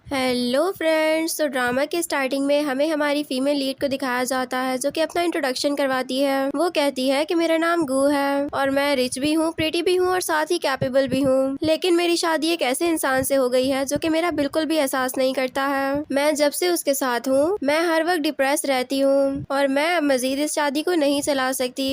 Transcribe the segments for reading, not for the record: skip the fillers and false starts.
Hello friends. तो drama के starting में हमें हमारी फीमेल लीड को दिखाया जाता है जो कि अपना इंट्रोडक्शन करवाती है। वो कहती है कि मेरा नाम गू है और मैं रिच भी हूँ, प्रिटी भी हूँ और साथ ही कैपेबल भी हूँ, लेकिन मेरी शादी एक ऐसे इंसान से हो गई है जो कि मेरा बिल्कुल भी एहसास नहीं करता है। मैं जब से उसके साथ हूँ मैं हर वक्त डिप्रेस रहती हूँ और मैं अब मजीद इस शादी को नहीं चला सकती।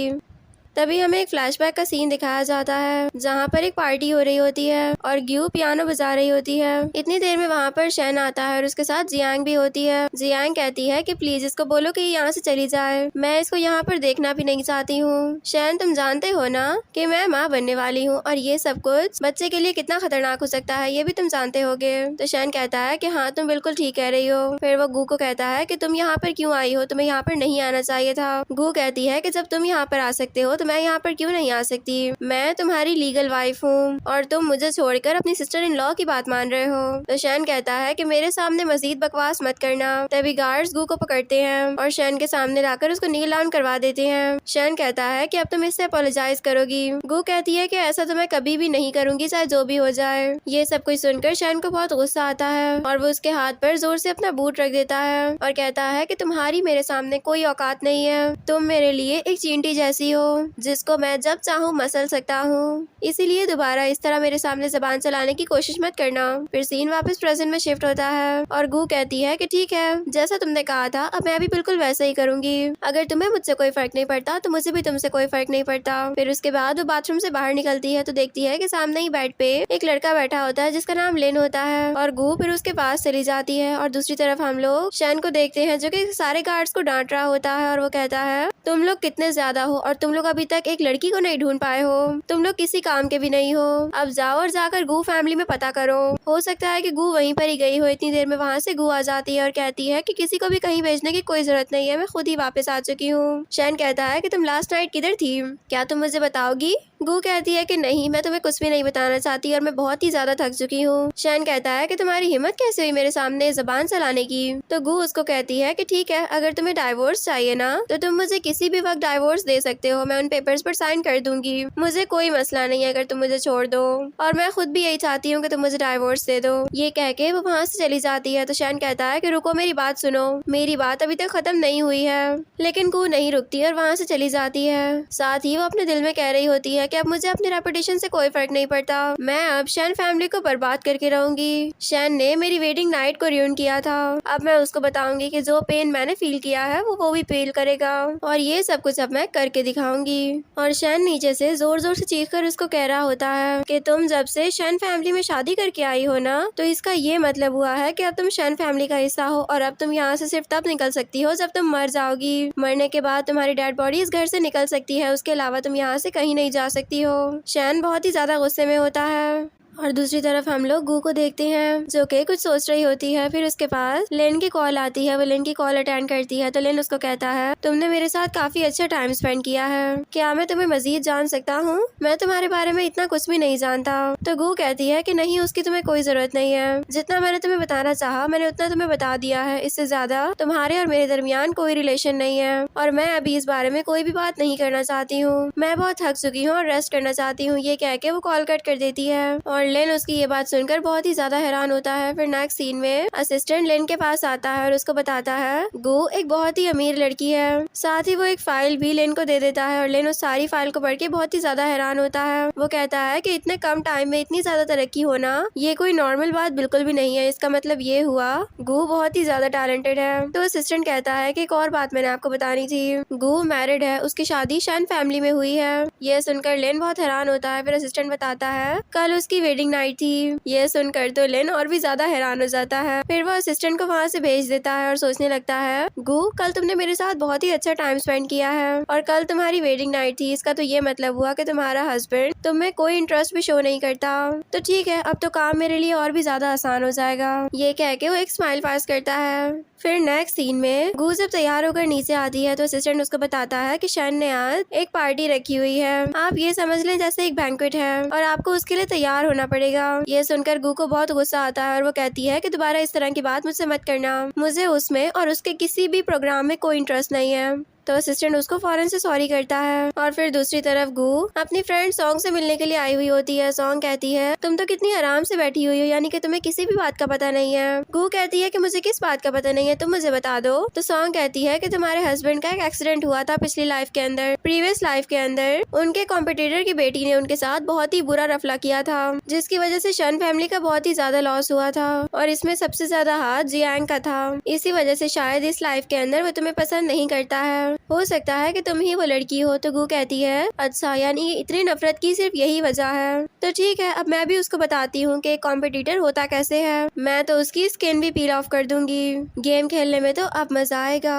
तभी हमें एक फ्लैशबैक का सीन दिखाया जाता है जहाँ पर एक पार्टी हो रही होती है और ग्यू पियानो बजा रही होती है। इतनी देर में वहाँ पर शैन आता है और उसके साथ जियांग भी होती है। जियांग कहती है कि प्लीज इसको बोलो कि यहाँ से चली जाए, मैं इसको यहाँ पर देखना भी नहीं चाहती हूँ। शैन, तुम जानते हो ना कि मैं माँ बनने वाली हूँ और ये सब कुछ बच्चे के लिए कितना खतरनाक हो सकता है, ये भी तुम जानते होगे। तो शैन कहता है कि हाँ तुम बिल्कुल ठीक कह रही हो। फिर वो गू को कहता है कि तुम यहाँ पर क्यों आई हो, तुम्हें यहाँ पर नहीं आना चाहिए था। गू कहती है कि जब तुम यहाँ पर आ सकते हो मैं यहाँ पर क्यों नहीं आ सकती, मैं तुम्हारी लीगल वाइफ हूँ और तुम मुझे छोड़कर अपनी सिस्टर इन लॉ की बात मान रहे हो। तो शैन कहता है कि मेरे सामने मजीद बकवास मत करना। तभी गार्ड्स गू को पकड़ते हैं और शैन के सामने लाकर उसको नील डाउन करवा देते हैं। शैन कहता है कि अब तुम इससे अपोलोजाइज करोगी। गू कहती है कि ऐसा तो मैं कभी भी नहीं करूंगी, चाहे जो भी हो जाए। ये सब कुछ सुनकर शैन को बहुत गुस्सा आता है और वो उसके हाथ पर जोर से अपना बूट रख देता है और कहता है कि तुम्हारी मेरे सामने कोई औकात नहीं है, तुम मेरे लिए एक चींटी जैसी हो जिसको मैं जब चाहूँ मसल सकता हूँ, इसीलिए दोबारा इस तरह मेरे सामने जबान चलाने की कोशिश मत करना। फिर सीन वापस प्रेजेंट में शिफ्ट होता है और गू कहती है कि ठीक है, जैसा तुमने कहा था अब मैं भी बिल्कुल वैसा ही करूंगी। अगर तुम्हें मुझसे कोई फर्क नहीं पड़ता तो मुझे भी तुमसे कोई फर्क नहीं पड़ता। फिर उसके बाद वो बाथरूम से बाहर निकलती है तो देखती है कि सामने ही बेड पे एक लड़का बैठा होता है जिसका नाम लिन होता है और गू फिर उसके पास चली जाती है। और दूसरी तरफ हम लोग शैन को देखते हैं जो कि सारे गार्ड्स को डांट रहा होता है और वो कहता है तुम लोग कितने ज्यादा हो और तुम लोग अभी तक एक लड़की को नहीं ढूंढ पाए हो, तुम लोग किसी काम के भी नहीं हो। अब जाओ और जाकर गू फैमिली में पता करो, हो सकता है कि गू वहीं पर ही गई हो। इतनी देर में वहाँ से गू आ जाती है और कहती है कि किसी को भी कहीं भेजने की कोई जरूरत नहीं है, मैं खुद ही वापस आ चुकी हूँ। शैन कहता है कि तुम लास्ट नाइट किधर थी, क्या तुम मुझे बताओगी। गू कहती है कि नहीं, मैं तुम्हें कुछ भी नहीं बताना चाहती और मैं बहुत ही ज्यादा थक चुकी हूँ। शैन कहता है कि तुम्हारी हिम्मत कैसे हुई मेरे सामने जबान चलाने की। तो गू उसको कहती है कि ठीक है, अगर तुम्हें डाइवोर्स चाहिए ना तो तुम मुझे किसी भी वक्त डाइवोर्स दे सकते हो, मैं उन पेपर्स पर साइन कर दूंगी, मुझे कोई मसला नहीं है अगर तुम मुझे छोड़ दो और मैं खुद भी यही चाहती हूँ कि तुम मुझे डाइवोर्स दे दो। ये कह के वो वहाँ से चली जाती है। तो शैन कहता है कि रुको, मेरी बात सुनो, मेरी बात अभी तक खत्म नहीं हुई है। लेकिन गू नहीं रुकती और वहाँ से चली जाती है। साथ ही वो अपने दिल में कह रही होती है कि अब मुझे अपनी रेपुटेशन से कोई फर्क नहीं पड़ता, मैं अब शैन फैमिली को बर्बाद करके रहूंगी। शैन ने मेरी वेडिंग नाइट को रुइन किया था, अब मैं उसको बताऊंगी कि जो पेन मैंने फील किया है वो भी फील करेगा और ये सब कुछ अब मैं करके दिखाऊंगी। और शैन नीचे से जोर जोर से चीख कर उसको कह रहा होता है कि तुम जब से शैन फैमिली में शादी करके आई हो ना तो इसका ये मतलब हुआ है कि अब तुम शैन फैमिली का हिस्सा हो और अब तुम यहाँ से सिर्फ तब निकल सकती हो जब तुम मर जाओगी। मरने के बाद तुम्हारी डेड बॉडी इस घर से निकल सकती है, उसके अलावा तुम यहाँ से कहीं नहीं जा सकती हो। शैन बहुत ही ज्यादा गुस्से में होता है और दूसरी तरफ हम लोग गू को देखते हैं जो कि कुछ सोच रही होती है। फिर उसके पास लेन की कॉल आती है, वो लेन की कॉल अटेंड करती है तो लेन उसको कहता है तुमने मेरे साथ काफी अच्छा टाइम स्पेंड किया है, क्या मैं तुम्हें मजीद जान सकता हूँ, मैं तुम्हारे बारे में इतना कुछ भी नहीं जानता। तो गू कहती है कि नहीं, उसकी तुम्हें कोई जरूरत नहीं है, जितना मैंने तुम्हें बताना चाहा मैंने उतना तुम्हें बता दिया है, इससे ज्यादा तुम्हारे और मेरे दरमियान कोई रिलेशन नहीं है और मैं अभी इस बारे में कोई भी बात नहीं करना चाहती हूँ, मैं बहुत थक चुकी हूँ और रेस्ट करना चाहती हूँ। ये कह के वो कॉल कट कर देती है और लेन उसकी ये बात सुनकर बहुत ही ज्यादा हैरान होता है। फिर नेक्स्ट सीन में असिस्टेंट लेन के पास आता है और उसको बताता है गू एक बहुत ही अमीर लड़की है, साथ ही वो एक फाइल भी लेन को दे देता है और लेन उस सारी फाइल को पढ़ के बहुत ही ज्यादा हैरान होता है। वो कहता है कि इतने कम टाइम में इतनी ज्यादा तरक्की होना ये कोई नॉर्मल बात बिल्कुल भी नहीं है, इसका मतलब ये हुआ गू बहुत ही ज्यादा टैलेंटेड है। तो असिस्टेंट कहता है कि एक और बात मैंने आपको बतानी थी, गू मैरिड है, उसकी शादी शैन फैमिली में हुई है। ये सुनकर लेन बहुत हैरान होता है। फिर असिस्टेंट बताता है कल उसकी वेडिंग नाइट थी। ये सुनकर तो लेन और भी ज्यादा हैरान हो जाता है। फिर वो असिस्टेंट को वहाँ से भेज देता है और सोचने लगता है गू कल तुमने मेरे साथ बहुत ही अच्छा टाइम स्पेंड किया है और कल तुम्हारी वेडिंग नाइट थी, इसका तो ये मतलब हुआ कि तुम्हारा हस्बैंड तुम में कोई इंटरेस्ट भी शो नहीं करता, तो ठीक है अब तो काम मेरे लिए और भी ज्यादा आसान हो जाएगा। ये कह के वो एक स्माइल पास करता है। फिर नेक्स्ट सीन में गू जब तैयार होकर नीचे आती है तो असिस्टेंट उसको बताता है कि शैन ने आज एक पार्टी रखी हुई है, आप ये समझ लें जैसे एक बैंक्वेट है और आपको उसके लिए तैयार होना पड़ेगा। ये सुनकर गू को बहुत गुस्सा आता है और वो कहती है कि दोबारा इस तरह की बात मुझसे मत करना, मुझे उसमें और उसके किसी भी प्रोग्राम में कोई इंटरेस्ट नहीं है। तो असिस्टेंट उसको फौरन से सॉरी करता है। और फिर दूसरी तरफ गू अपनी फ्रेंड सॉन्ग से मिलने के लिए आई हुई होती है। सॉन्ग कहती है तुम तो कितनी आराम से बैठी हुई हो, यानी कि तुम्हें किसी भी बात का पता नहीं है। गू कहती है कि मुझे किस बात का पता नहीं है, तुम मुझे बता दो। तो सॉन्ग कहती है कि तुम्हारे हस्बैंड का एक एक्सीडेंट हुआ था पिछली लाइफ के अंदर, प्रीवियस लाइफ के अंदर उनके कॉम्पिटिटर की बेटी ने उनके साथ बहुत ही बुरा रफला किया था, जिसकी वजह से शन फैमिली का बहुत ही ज्यादा लॉस हुआ था और इसमें सबसे ज्यादा हाथ जियांग का था। इसी वजह से शायद इस लाइफ के अंदर वो तुम्हें पसंद नहीं करता है, हो सकता है कि तुम ही वो लड़की हो। तो गू कहती है अच्छा, यानी इतनी नफरत की सिर्फ यही वजह है। तो ठीक है, अब मैं भी उसको बताती हूँ कि कॉम्पिटिटर होता कैसे है। मैं तो उसकी स्किन भी पील ऑफ कर दूंगी। गेम खेलने में तो अब मजा आएगा।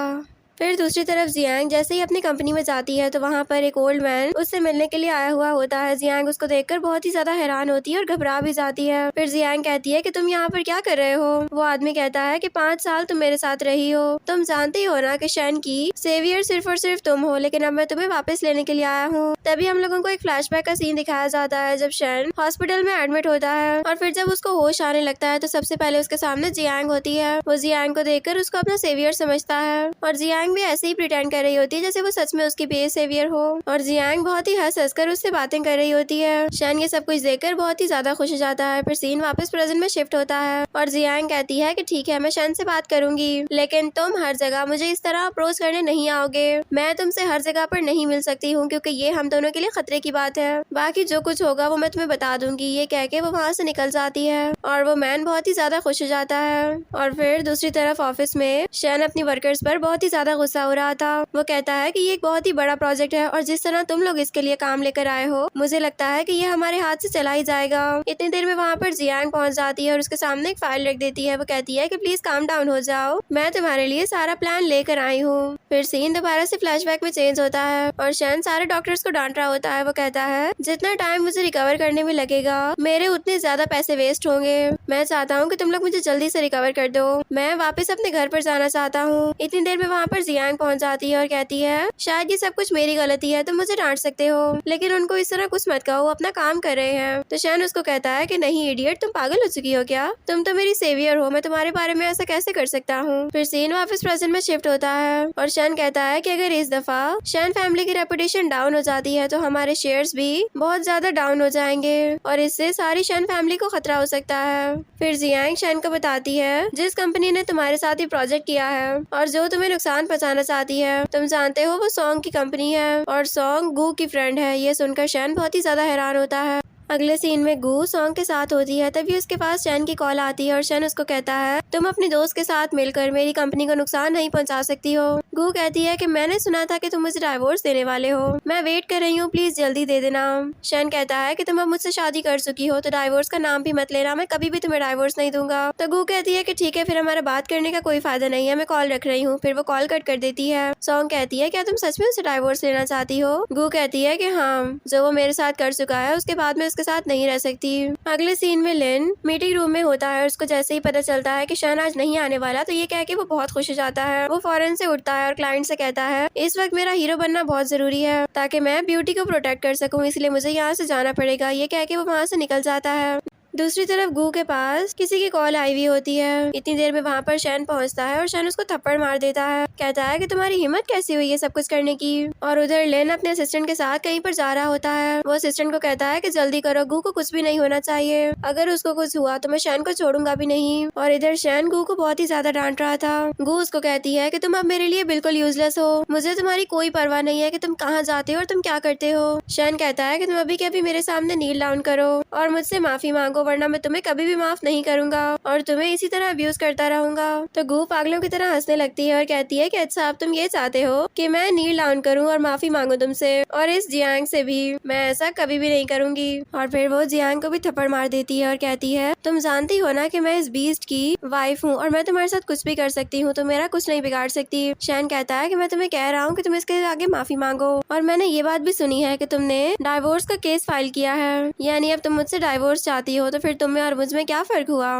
फिर दूसरी तरफ जियांग जैसे ही अपनी कंपनी में जाती है तो वहाँ पर एक ओल्ड मैन उससे मिलने के लिए आया हुआ होता है। जियांग उसको देखकर बहुत ही ज्यादा हैरान होती है और घबरा भी जाती है। फिर जियांग कहती है कि तुम यहाँ पर क्या कर रहे हो। वो आदमी कहता है कि 5 साल तुम मेरे साथ रही हो, तुम जानते ही हो ना कि शन की सेवियर सिर्फ और सिर्फ तुम हो, लेकिन अब मैं तुम्हें वापस लेने के लिए आया हूँ। तभी हम लोगों को एक फ्लैशबैक का सीन दिखाया जाता है जब शन हॉस्पिटल में एडमिट होता है और फिर जब उसको होश आने लगता है तो सबसे पहले उसके सामने जियांग होती है। वो जियांग को देखकर उसको अपना सेवियर समझता है और जियांग भी ऐसे ही प्रिटेंड कर रही होती है जैसे वो सच में उसकी बेस सेवियर हो और जियांग बहुत ही हंस कर उससे बातें कर रही होती है। शन ये सब कुछ देखकर बहुत ही ज्यादा खुश हो जाता है। फिर सीन वापस प्रेजेंट में शिफ्ट होता है और जियांग कहती है कि ठीक है, मैं शन से बात करूंगी, लेकिन तुम हर जगह मुझे इस तरह अप्रोच करने नहीं आओगे। मैं तुमसे हर जगह पर नहीं मिल सकती हूँ क्योंकि ये हम दोनों के लिए खतरे की बात है। बाकी जो कुछ होगा वो मैं तुम्हें बता दूंगी। ये कह के वो वहाँ से निकल जाती है और वो मैन बहुत ही ज्यादा खुश हो जाता है। और फिर दूसरी तरफ ऑफिस में शन अपनी वर्कर्स पर बहुत ही ज्यादा गुस्सा हो रहा था। वो कहता है कि ये एक बहुत ही बड़ा प्रोजेक्ट है और जिस तरह तुम लोग इसके लिए काम लेकर आए हो, मुझे लगता है कि ये हमारे हाथ से चला ही जाएगा। इतनी देर में वहाँ पर जियांग पहुँच जाती है और उसके सामने एक फाइल रख देती है। वो कहती है कि प्लीज काम डाउन हो जाओ, मैं तुम्हारे लिए सारा प्लान लेकर आई हूँ। फिर सीन दोबारा से फ्लैशबैक में चेंज होता है और शन सारे डॉक्टर्स को डांट रहा होता है। वो कहता है जितना टाइम मुझे रिकवर करने में लगेगा मेरे उतने ज्यादा पैसे वेस्ट होंगे। मैं चाहता हूँ कि तुम लोग मुझे जल्दी से रिकवर कर दो, मैं वापस अपने घर पर जाना चाहता हूँ। इतनी देर में वहाँ पर जियांग पहुँच जाती है और कहती है शायद ये सब कुछ मेरी गलती है, तुम मुझे डांट सकते हो लेकिन उनको इस तरह कुछ मत कहो, अपना काम कर रहे हैं। तो शन उसको कहता है कि नहीं इडियट, तुम पागल हो चुकी हो क्या, तुम तो मेरी सेवियर हो, मैं तुम्हारे बारे में ऐसा कैसे कर सकता हूँ। फिर सीन वापस प्रेजेंट में शिफ्ट होता है और शन कहता है कि अगर इस दफा शन फैमिली की रेपुटेशन डाउन हो जाती है तो हमारे शेयर्स भी बहुत ज्यादा डाउन हो जाएंगे और इससे सारी शन फैमिली को खतरा हो सकता है। फिर जियांग शन को बताती है जिस कंपनी ने तुम्हारे साथ ही प्रोजेक्ट किया है और जो तुम्हें नुकसान पहुंचाना चाहती है, तुम जानते हो वो सॉन्ग की कंपनी है और सॉन्ग गू की फ्रेंड है। ये सुनकर शन बहुत ही ज्यादा हैरान होता है। अगले सीन में गू सॉन्ग के साथ होती है, तभी उसके पास शन की कॉल आती है और शन उसको कहता है तुम अपनी दोस्त के साथ मिलकर मेरी कंपनी को नुकसान नहीं पहुंचा सकती हो। गू कहती है कि मैंने सुना था कि तुम मुझे डाइवोर्स देने वाले हो, मैं वेट कर रही हूँ, प्लीज जल्दी दे देना। शन कहता है कि तुम अब मुझसे शादी कर चुकी हो तो डाइवोर्स का नाम भी मत लेना, मैं कभी भी तुम्हें डाइवोर्स नहीं दूंगा। तो गू कहती है कि ठीक है, फिर हमारा बात करने का कोई फायदा नहीं है, मैं कॉल रख रही हूँ। फिर वो कॉल कट कर देती है। सॉन्ग कहती है क्या तुम सच में उससे डाइवोर्स लेना चाहती हो। गू कहती है कि हाँ, जो वो मेरे साथ कर चुका है उसके बाद मैं उसके साथ नहीं रह सकती। अगले सीन में लिन मीटिंग रूम में होता है और उसको जैसे ही पता चलता है कि शन आज नहीं आने वाला तो ये कह के वो बहुत खुश हो जाता है। वो फौरन से उठता है और क्लाइंट से कहता है इस वक्त मेरा हीरो बनना बहुत जरूरी है ताकि मैं ब्यूटी को प्रोटेक्ट कर सकूं, इसलिए मुझे यहाँ से जाना पड़ेगा। ये कह के वो वहाँ से निकल जाता है। दूसरी तरफ गू के पास किसी की कॉल आई हुई होती है। इतनी देर में वहाँ पर शन पहुँचता है और शन उसको थप्पड़ मार देता है। कहता है कि तुम्हारी हिम्मत कैसी हुई ये सब कुछ करने की। और उधर लेन अपने असिस्टेंट के साथ कहीं पर जा रहा होता है। वो असिस्टेंट को कहता है कि जल्दी करो, गू को कुछ भी नहीं होना चाहिए, अगर उसको कुछ हुआ तो मैं शन को छोड़ूंगा भी नहीं। और इधर शन गू को बहुत ही ज्यादा डांट रहा था। गू उसको कहती है कि तुम अब मेरे लिए बिल्कुल यूजलेस हो, मुझे तुम्हारी कोई परवाह नहीं है कि तुम कहाँ जाते हो और तुम क्या करते हो। शन कहता है कि तुम अभी के अभी मेरे सामने नील डाउन करो और मुझसे माफी मांगो, वरना मैं तुम्हें कभी भी माफ नहीं करूंगा और तुम्हें इसी तरह अब्यूज करता रहूंगा। तो गू पागलों की तरह हंसने लगती है और कहती है कि अच्छा, अब तुम ये चाहते हो कि मैं नील डाउन करूं और माफी मांगू तुमसे और इस जियांग से भी, मैं ऐसा कभी भी नहीं करूंगी। और फिर वो जियांग को भी थप्पड़ मार देती है और कहती है तुम जानती हो ना कि मैं इस बीस्ट की वाइफ हूँ और मैं तुम्हारे साथ कुछ भी कर सकती हूँ, तो मेरा कुछ नहीं बिगाड़ सकती। शन कहता है कि मैं तुम्हें कह रहा हूँ कि तुम इसके आगे माफी मांगो। और मैंने ये बात भी सुनी है कि तुमने डाइवोर्स का केस फाइल किया है, यानी अब तुम मुझसे डाइवोर्स चाहती हो, तो फिर तुम्हें और मुझ में क्या फर्क हुआ।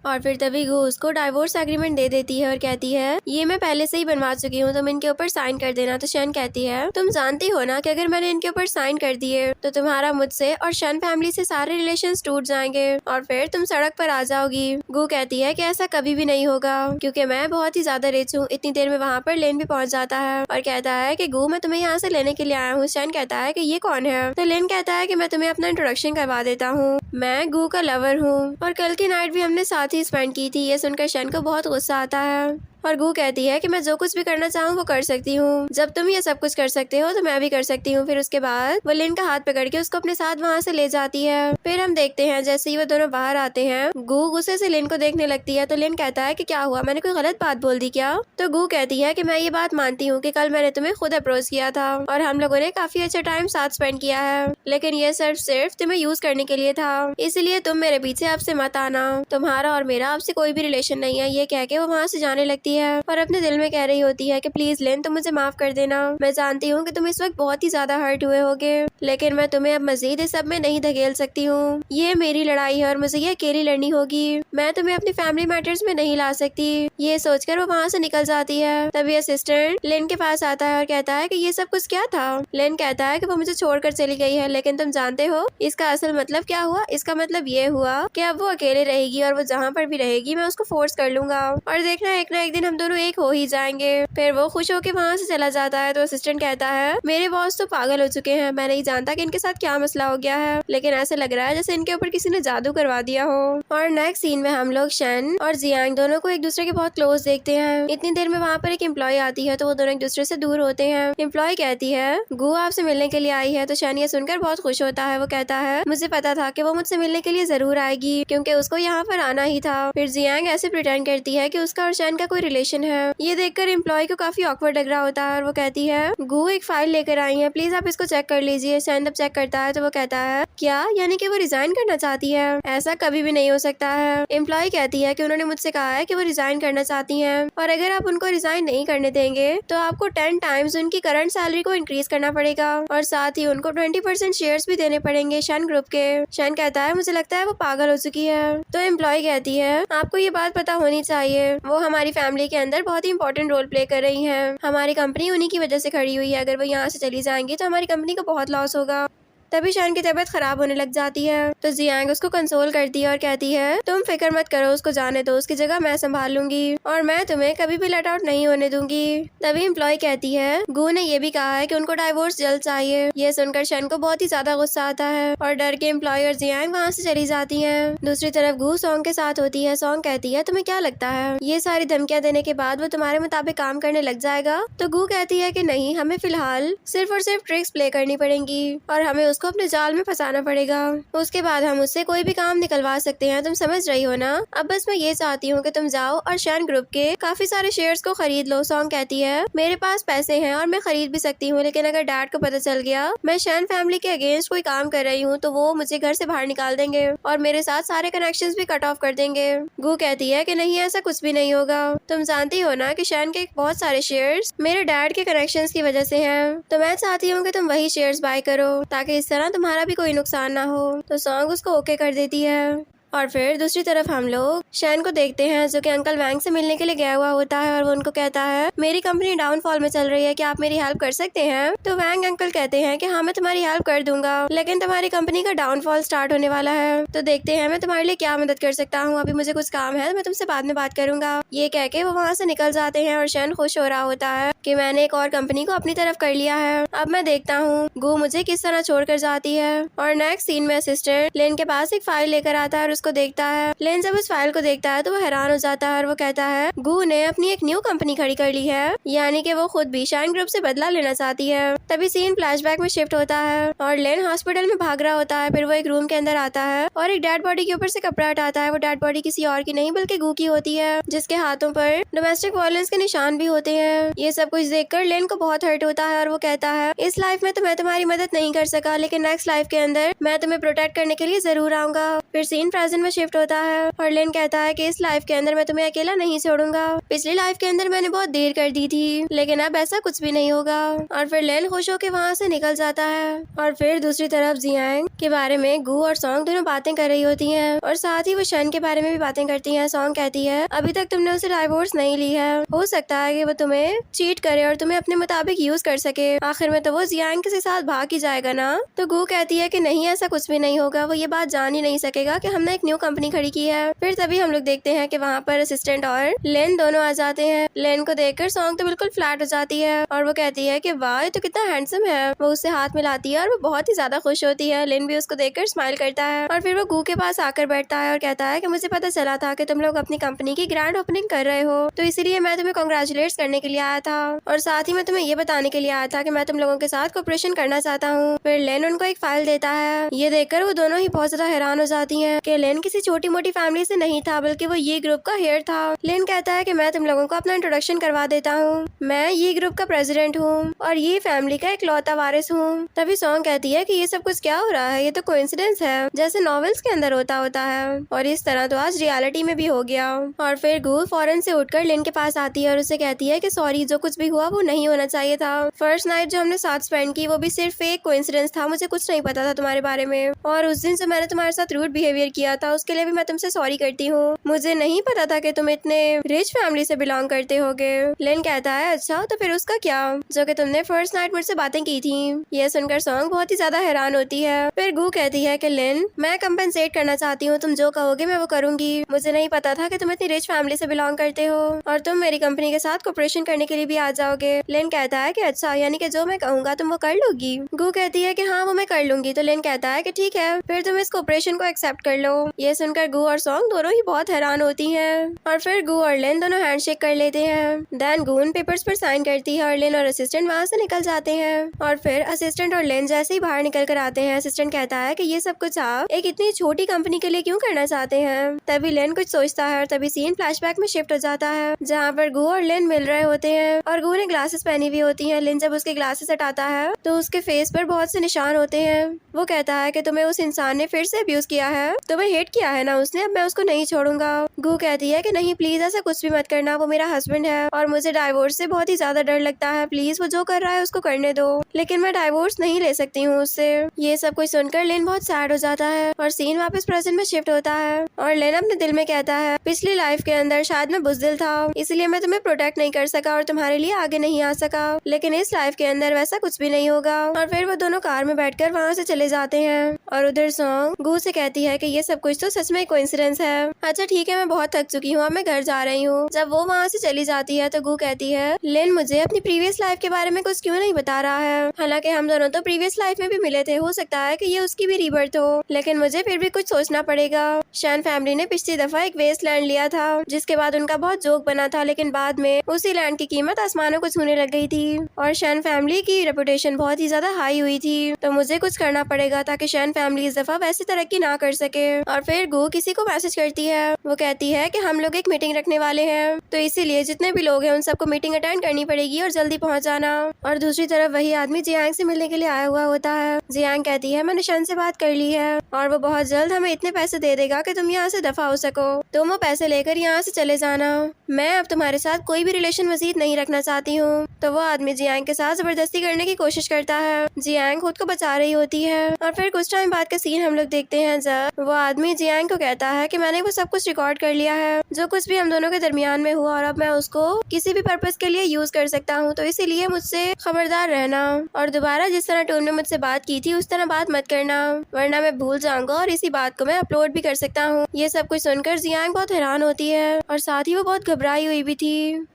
और फिर तभी गू उसको डाइवोर्स एग्रीमेंट दे देती है और कहती है ये मैं पहले से ही बनवा चुकी हूँ, तुम इनके ऊपर साइन कर देना। तो शन कहती है तुम जानती हो ना कि अगर मैंने इनके ऊपर साइन कर दिए तो तुम्हारा मुझसे और शन फैमिली से सारे रिलेशन टूट जाएंगे और फिर तुम सड़क पर आ जाओगी। गू कहती है कि ऐसा कभी भी नहीं होगा क्योंकि मैं बहुत ही ज्यादा रिच हूँ। इतनी देर में वहाँ पर लेन भी पहुँच जाता है और कहता है कि गू मैं तुम्हें यहाँ से लेने के लिए आया हूँ। शन कहता है कि ये कौन है? तो लेन कहता है कि मैं तुम्हें अपना इंट्रोडक्शन करवा देता हूँ, मैं गू का लवर हूँ और कल की नाइट भी हमने साथ ही स्पेंड की थी। ये सुनकर शन को बहुत गुस्सा आता है और गू कहती है कि मैं जो कुछ भी करना चाहूँ वो कर सकती हूँ, जब तुम ये सब कुछ कर सकते हो तो मैं भी कर सकती हूँ। फिर उसके बाद वो लिन का हाथ पकड़ के उसको अपने साथ वहाँ से ले जाती है। फिर हम देखते हैं जैसे ही वो दोनों बाहर आते हैं गू गुस्से से लिन को देखने लगती है। तो लिन कहता है कि क्या हुआ, मैंने कोई गलत बात बोल दी क्या? तो गू कहती है कि मैं ये बात मानती हूँ कि कल मैंने तुम्हें खुद अप्रोच किया था और हम लोगों ने काफी अच्छा टाइम साथ स्पेंड किया है, लेकिन ये सिर्फ तुम्हें यूज करने के लिए था, इसलिए तुम मेरे पीछे अब से मत आना, तुम्हारा और मेरा अब से कोई भी रिलेशन नहीं है। ये कह के वो वहाँ से जाने लगती है और अपने दिल में कह रही होती है कि प्लीज लिन तुम मुझे माफ कर देना, मैं जानती हूँ कि तुम इस वक्त बहुत ही ज्यादा हर्ट हुए होगे, लेकिन मैं तुम्हें अब मजीद इस सब में नहीं धकेल सकती हूँ। ये मेरी लड़ाई है और मुझे ये अकेली लड़नी होगी, मैं तुम्हें अपनी फैमिली मैटर्स में नहीं ला सकती। ये सोचकर वो वहाँ से निकल जाती है। तभी असिस्टेंट लिन के पास आता है और कहता है कि ये सब कुछ क्या था? लिन कहता है कि वो मुझे छोड़कर चली गई है, लेकिन तुम जानते हो इसका असल मतलब क्या हुआ? इसका मतलब ये हुआ कि अब वो अकेले रहेगी और वो जहाँ पर भी रहेगी मैं उसको फोर्स कर लूंगा और देखना एक ना एक दिन हम दोनों एक हो ही जाएंगे। फिर वो खुश होकर वहाँ से चला जाता है। तो असिस्टेंट कहता है मेरे बॉस तो पागल हो चुके हैं, मैं नहीं जानता कि इनके साथ क्या मसला हो गया है, लेकिन ऐसा लग रहा है जैसे इनके ऊपर किसी ने जादू करवा दिया हो। और नेक्स्ट सीन में हम लोग शन और जियांग दोनों को एक दूसरे के बहुत क्लोज देखते हैं। इतनी देर में वहाँ पर एक एम्प्लॉय आती है तो वो दोनों एक दूसरे से दूर होते हैं। एम्प्लॉय कहती है गू आपसे मिलने के लिए आई है। तो शन ये सुनकर बहुत खुश होता है। वो कहता है मुझे पता था कि वो मुझसे मिलने के लिए जरूर आएगी क्योंकि उसको यहाँ पर आना ही था। फिर जियांग ऐसे प्रिटेंड करती है कि उसका और शन का कोई रिलेशन है। ये देखकर एम्प्लॉय को काफी ऑकवर्ड लग रहा होता है और वो कहती है गू एक फाइल लेकर आई है, प्लीज आप इसको चेक कर लीजिए। शन जब चेक करता है तो वो कहता है क्या, यानी कि वो रिजाइन करना चाहती है? ऐसा कभी भी नहीं हो सकता है। एम्प्लॉय कहती है कि उन्होंने मुझसे कहा है कि वो रिजाइन करना चाहती हैं और अगर आप उनको रिजाइन नहीं करने देंगे तो आपको 10 टाइम्स उनकी करंट सैलरी को इंक्रीज करना पड़ेगा और साथ ही उनको 20% शेयर्स भी देने पड़ेंगे शन ग्रुप के। शन कहता है मुझे लगता है वो पागल हो चुकी है। तो एम्प्लॉय कहती है आपको ये बात पता होनी चाहिए, वो हमारी फैमिली के अंदर बहुत ही इंपॉर्टेंट रोल प्ले कर रही है, हमारी कंपनी उन्हीं की वजह से खड़ी हुई है, अगर वो यहाँ से चली जाएंगी तो हमारी कंपनी को बहुत लॉस होगा। तभी शान की तबीयत खराब होने लग जाती है। तो जियांग उसको कंसोल करती है और कहती है तुम फिक्र मत करो, उसको जाने दो, उसकी जगह मैं संभाल लूंगी और मैं तुम्हें कभी भी लेट आउट नहीं होने दूंगी। तभी एम्प्लॉय कहती है गू ने ये भी कहा है कि उनको डाइवोर्स जल्द चाहिए। ये सुनकर शन को बहुत ही ज्यादा गुस्सा आता है और डर के एम्प्लॉय और जियांग वहाँ से चली जाती है। दूसरी तरफ गू सॉन्ग के साथ होती है। सॉन्ग कहती है तुम्हें क्या लगता है ये सारी धमकियाँ देने के बाद वो तुम्हारे मुताबिक काम करने लग जाएगा? तो गू कहती है कि नहीं, हमें फिलहाल सिर्फ और सिर्फ ट्रिक्स प्ले करनी पड़ेंगी और हमें उसको अपने जाल में फंसाना पड़ेगा, उसके बाद हम उससे कोई भी काम निकलवा सकते हैं, तुम समझ रही हो ना? अब बस मैं ये चाहती हूँ कि तुम जाओ और शन ग्रुप के काफी सारे शेयर्स को खरीद लो। सॉन्ग कहती है मेरे पास पैसे हैं और मैं खरीद भी सकती हूँ, लेकिन अगर डैड को पता चल गया मैं शन फैमिली के अगेंस्ट कोई काम कर रही हूँ तो वो मुझे घर से बाहर निकाल देंगे और मेरे साथ सारे कनेक्शंस भी कट ऑफ कर देंगे। गू कहती है कि नहीं, ऐसा कुछ भी नहीं होगा, तुम जानती हो ना कि शन के बहुत सारे शेयर्स मेरे डैड के कनेक्शंस की वजह से हैं, तो मैं चाहती हूँ कि तुम वही शेयर्स बाय करो ताकि इस तरह तुम्हारा भी कोई नुकसान ना हो। तो सॉन्ग उसको ओके कर देती है। और फिर दूसरी तरफ हम लोग शैन को देखते हैं जो कि अंकल वैंग से मिलने के लिए गया हुआ होता है और वो उनको कहता है मेरी कंपनी डाउनफॉल में चल रही है, क्या आप मेरी हेल्प कर सकते हैं? तो वैंग अंकल कहते हैं कि हाँ मैं तुम्हारी हेल्प कर दूंगा, लेकिन तुम्हारी कंपनी का डाउनफॉल स्टार्ट होने वाला है, तो देखते हैं मैं तुम्हारे लिए क्या मदद कर सकता हूँ, अभी मुझे कुछ काम है, मैं तुमसे बाद में बात करूंगा। ये कह के वो वहाँ से निकल जाते हैं और शैन खुश हो रहा होता है कि मैंने एक और कंपनी को अपनी तरफ कर लिया है, अब मैं देखता हूँ गू मुझे किस तरह छोड़ कर जाती है। और नेक्स्ट सीन में असिस्टेंट लेन के पास एक फाइल लेकर आता है और उसको देखता है। लेन जब उस फाइल को देखता है तो वो हैरान हो जाता है और वो कहता है गू ने अपनी एक न्यू कंपनी खड़ी कर ली है, यानी कि वो खुद भी शाइन ग्रुप से बदला लेना चाहती है। तभी सीन फ्लैशबैक में शिफ्ट होता है और लेन हॉस्पिटल में भाग रहा होता है। फिर वो एक रूम के अंदर आता है और एक डेड बॉडी के ऊपर से कपड़ा हटाता है। वो डेड बॉडी किसी और की नहीं बल्कि गू की होती है, जिसके हाथों पर डोमेस्टिक वायलेंस के निशान भी होते हैं। ये सब कुछ देखकर लेन को बहुत हर्ट होता है और वो कहता है इस लाइफ में तो मैं तुम्हारी मदद नहीं कर सका, लेकिन नेक्स्ट लाइफ के अंदर मैं तुम्हें प्रोटेक्ट करने के लिए जरूर आऊंगा। फिर सीन प्रेजेंट में शिफ्ट होता है और लेन कहता है कि इस लाइफ के अंदर मैं तुम्हें अकेला नहीं छोड़ूंगा। पिछली लाइफ के अंदर मैंने बहुत देर कर दी थी, लेकिन अब ऐसा कुछ भी नहीं होगा। और फिर लेन खुश होकर वहाँ से निकल जाता है। और फिर दूसरी तरफ जियांग के बारे में गू और सॉन्ग दोनों बातें कर रही होती हैं और साथ ही वो शन के बारे में भी बातें करती हैं। सॉन्ग कहती है अभी तक तुमने उसे डाइवोर्स नहीं ली है, हो सकता है कि वो तुम्हें चीट करे और तुम्हें अपने मुताबिक यूज कर सके। आखिर में तो वो जियांग के साथ भाग ही जाएगा ना। तो गू कहती है कि नहीं, ऐसा कुछ भी नहीं होगा, वो ये बात जान ही नहीं सकेगा कि हमने एक न्यू कंपनी खड़ी की है। फिर तभी हम लोग देखते हैं कि वहाँ पर असिस्टेंट और लेन दोनों आ जाते हैं। लेन को देखकर सॉन्ग तो बिल्कुल फ्लैट हो जाती है और वो कहती है कि वाह, ये तो कितना हैंडसम है। वो उससे हाथ मिलाती है और वो बहुत ही ज्यादा खुश होती है। लेन भी उसको देखकर स्माइल करता है और फिर वो गू के पास आकर बैठता है और कहता है कि मुझे पता चला था कि तुम लोग अपनी कंपनी की ग्रैंड ओपनिंग कर रहे हो, तो इसीलिए मैं तुम्हें कॉन्ग्रेचुलेट करने के लिए आया था और साथ ही मैं तुम्हें ये बताने के लिए आया था कि मैं तुम लोगों के साथ कोऑपरेशन करना चाहता हूँ। फिर लेन उनको एक फाइल देता है। ये देखकर वो दोनों ही बहुत ज्यादा हैरान हो जाती हैं कि लेन किसी छोटी मोटी फैमिली से नहीं था, बल्कि वो ये ग्रुप का हेड था। लेन कहता है कि मैं तुम लोगों को अपना इंट्रोडक्शन करवा देता हूँ, मैं ये ग्रुप का प्रेसिडेंट हूँ और ये फैमिली का इकलौता वारिस हूँ। तभी सॉन्ग कहती है कि ये सब कुछ क्या हो रहा है, ये तो कोइंसिडेंस है जैसे नॉवेल्स के अंदर होता है और इस तरह तो आज रियलिटी में भी हो गया। और फिर गू फौरन से उठकर लेन के पास आती है और उसे कहती है कि सॉरी, जो कुछ भी हुआ वो नहीं होना चाहिए था। फर्स्ट नाइट जो हमने साथ स्पेंड की वो भी सिर्फ फेक कोइंसिडेंस था, मुझे कुछ नहीं पता था तुम्हारे बारे में और उस दिन जो मैंने तुम्हारे साथ रूड बिहेवियर किया था उसके लिए भी मैं तुमसे सॉरी करती हूँ। मुझे नहीं पता था कि तुम इतने रिच फैमिली से बिलोंग करते होगे। लेन कहता है अच्छा, तो फिर उसका क्या, जो कि तुमने फर्स्ट नाइट मुझसे बातें की थी। ये सुनकर सॉन्ग बहुत ही ज्यादा हैरान होती है। फिर गू कहती है कि लेन, मैं कंपेंसेट करना चाहती हूँ, तुम जो कहोगे मैं वो करूंगी। मुझे नहीं पता था कि तुम इतनी रिच फैमिली से बिलोंग करते हो और तुम मेरी कंपनी के साथ कोऑपरेशन करने के लिए भी आ जाओगे। लेन कहता है कि अच्छा, यानी कि जो मैं कहूँगा तुम वो कर लोगी। गू कहती है कि हाँ, वो मैं कर लूंगी। तो लेन कहता है कि ठीक है, फिर तुम इस कोऑपरेशन को एक्सेप्ट कर लो। ये सुनकर गू और सॉन्ग दोनों ही बहुत हैरान होती हैं और फिर गू और लेन दोनों हैंडशेक कर लेते हैं। देन गू उन पेपर्स पर साइन करती है और लेन और असिस्टेंट वहाँ से निकल जाते हैं। और फिर असिस्टेंट और लेन जैसे ही बाहर निकल कर आते हैं, असिस्टेंट कहता है कि ये सब कुछ आप एक इतनी छोटी कंपनी के लिए क्यों करना चाहते हैं। तभी लेन कुछ सोचता है और तभी सीन फ्लैशबैक में शिफ्ट हो जाता है, जहाँ पर गू और लेन मिल रहे होते हैं और गू ने ग्लासेस पहनी हुई होती हैं। लेन जब उसके ग्लासेस हटाता है तो उसके फेस पर बहुत से निशान होते हैं। वो कहता है कि तुम्हें उस इंसान ने फिर से अब्यूज किया है, तुम्हें हेट किया है ना उसने, अब मैं उसको नहीं छोड़ूंगा। गू कहती है कि नहीं प्लीज, ऐसा कुछ भी मत करना, वो मेरा हस्बैंड है और मुझे डाइवोर्स से बहुत ही ज्यादा डर लगता है, प्लीज वो जो कर रहा है उसको करने दो, लेकिन मैं डाइवोर्स नहीं ले सकती हूँ उससे। ये सब कुछ सुनकर लेन बहुत सैड हो जाता है और सीन वापस प्रेजेंट में शिफ्ट होता है और लेन अपने दिल में कहता है पिछली लाइफ के अंदर शायद मैं बुज़दिल था, इसलिए मैं तुम्हें प्रोटेक्ट नहीं कर सका और तुम्हारे लिए आगे नहीं आ सका, लेकिन इस लाइफ के अंदर वैसा कुछ भी नहीं होगा। और फिर वो दोनों कार में बैठकर वहाँ से चले जाते हैं और उधर सॉन्ग गू से कहती है कि ये सब कुछ तो सच में कोइंसिडेंस है। अच्छा ठीक है, मैं बहुत थक चुकी हूँ, अब मैं घर जा रही हूँ। जब वो वहाँ से चली जाती है तो गू कहती है लेन मुझे अपनी प्रीवियस लाइफ के बारे में कुछ क्यों नहीं बता रहा है, हालांकि हम दोनों तो प्रीवियस लाइफ में भी मिले थे, हो सकता है कि ये उसकी भी रीबर्थ हो, लेकिन मुझे फिर भी कुछ सोचना पड़ेगा। शैन फैमिली ने पिछली दफा एक वेस्ट लैंड लिया था जिसके बाद उनका बहुत जोक बना था, लेकिन बाद में उसी लैंड की कीमत आसमानों को छूने लग गई थी और शैन फैमिली की रेपुटेशन बहुत ही ज्यादा हाई हुई थी, तो मुझे कुछ करना पड़ेगा ताकि शैन फैमिली इस दफा वैसी तरक्की ना कर सके। और फिर गू किसी को मैसेज करती है, वो कहती है कि हम लोग एक मीटिंग रखने वाले हैं, तो इसीलिए जितने भी लोग हैं उन सबको मीटिंग अटेंड करनी पड़ेगी और जल्दी पहुंच जाना। और दूसरी तरफ वही आदमी जियांग से मिलने के लिए आया हुआ होता है। जियांग कहती है मैंने शन से बात कर ली है और वो बहुत जल्द हमें इतने पैसे दे देगा कि तुम यहाँ से दफा हो सको, तुम वो पैसे लेकर यहाँ से चले जाना, मैं अब तुम्हारे साथ कोई भी रिलेशन मजीद नहीं रखना चाहती हूँ। तो वो आदमी जियांग के साथ जबरदस्ती करने की कोशिश करता है। जियांग खुद को बचा रही होती है और फिर कुछ टाइम बाद का सीन हम लोग देखते हैं जब वो आदमी जियांग को कहता है कि मैंने वो सब कुछ रिकॉर्ड कर लिया है, जो कुछ भी हम दोनों के दरमियान में हुआ, और अब मैं उसको किसी भी पर्पस के लिए यूज कर सकता हूँ, तो इसीलिए मुझसे खबरदार रहना और दोबारा जिस तरह टून ने मुझसे बात की थी उस तरह बात मत करना, वरना मैं भूल जाऊंगा और इसी बात को मैं अपलोड भी कर सकता हूँ। ये सब कुछ सुनकर जियांग बहुत हैरान होती है और साथ ही वो बहुत घबराई हुई भी थी।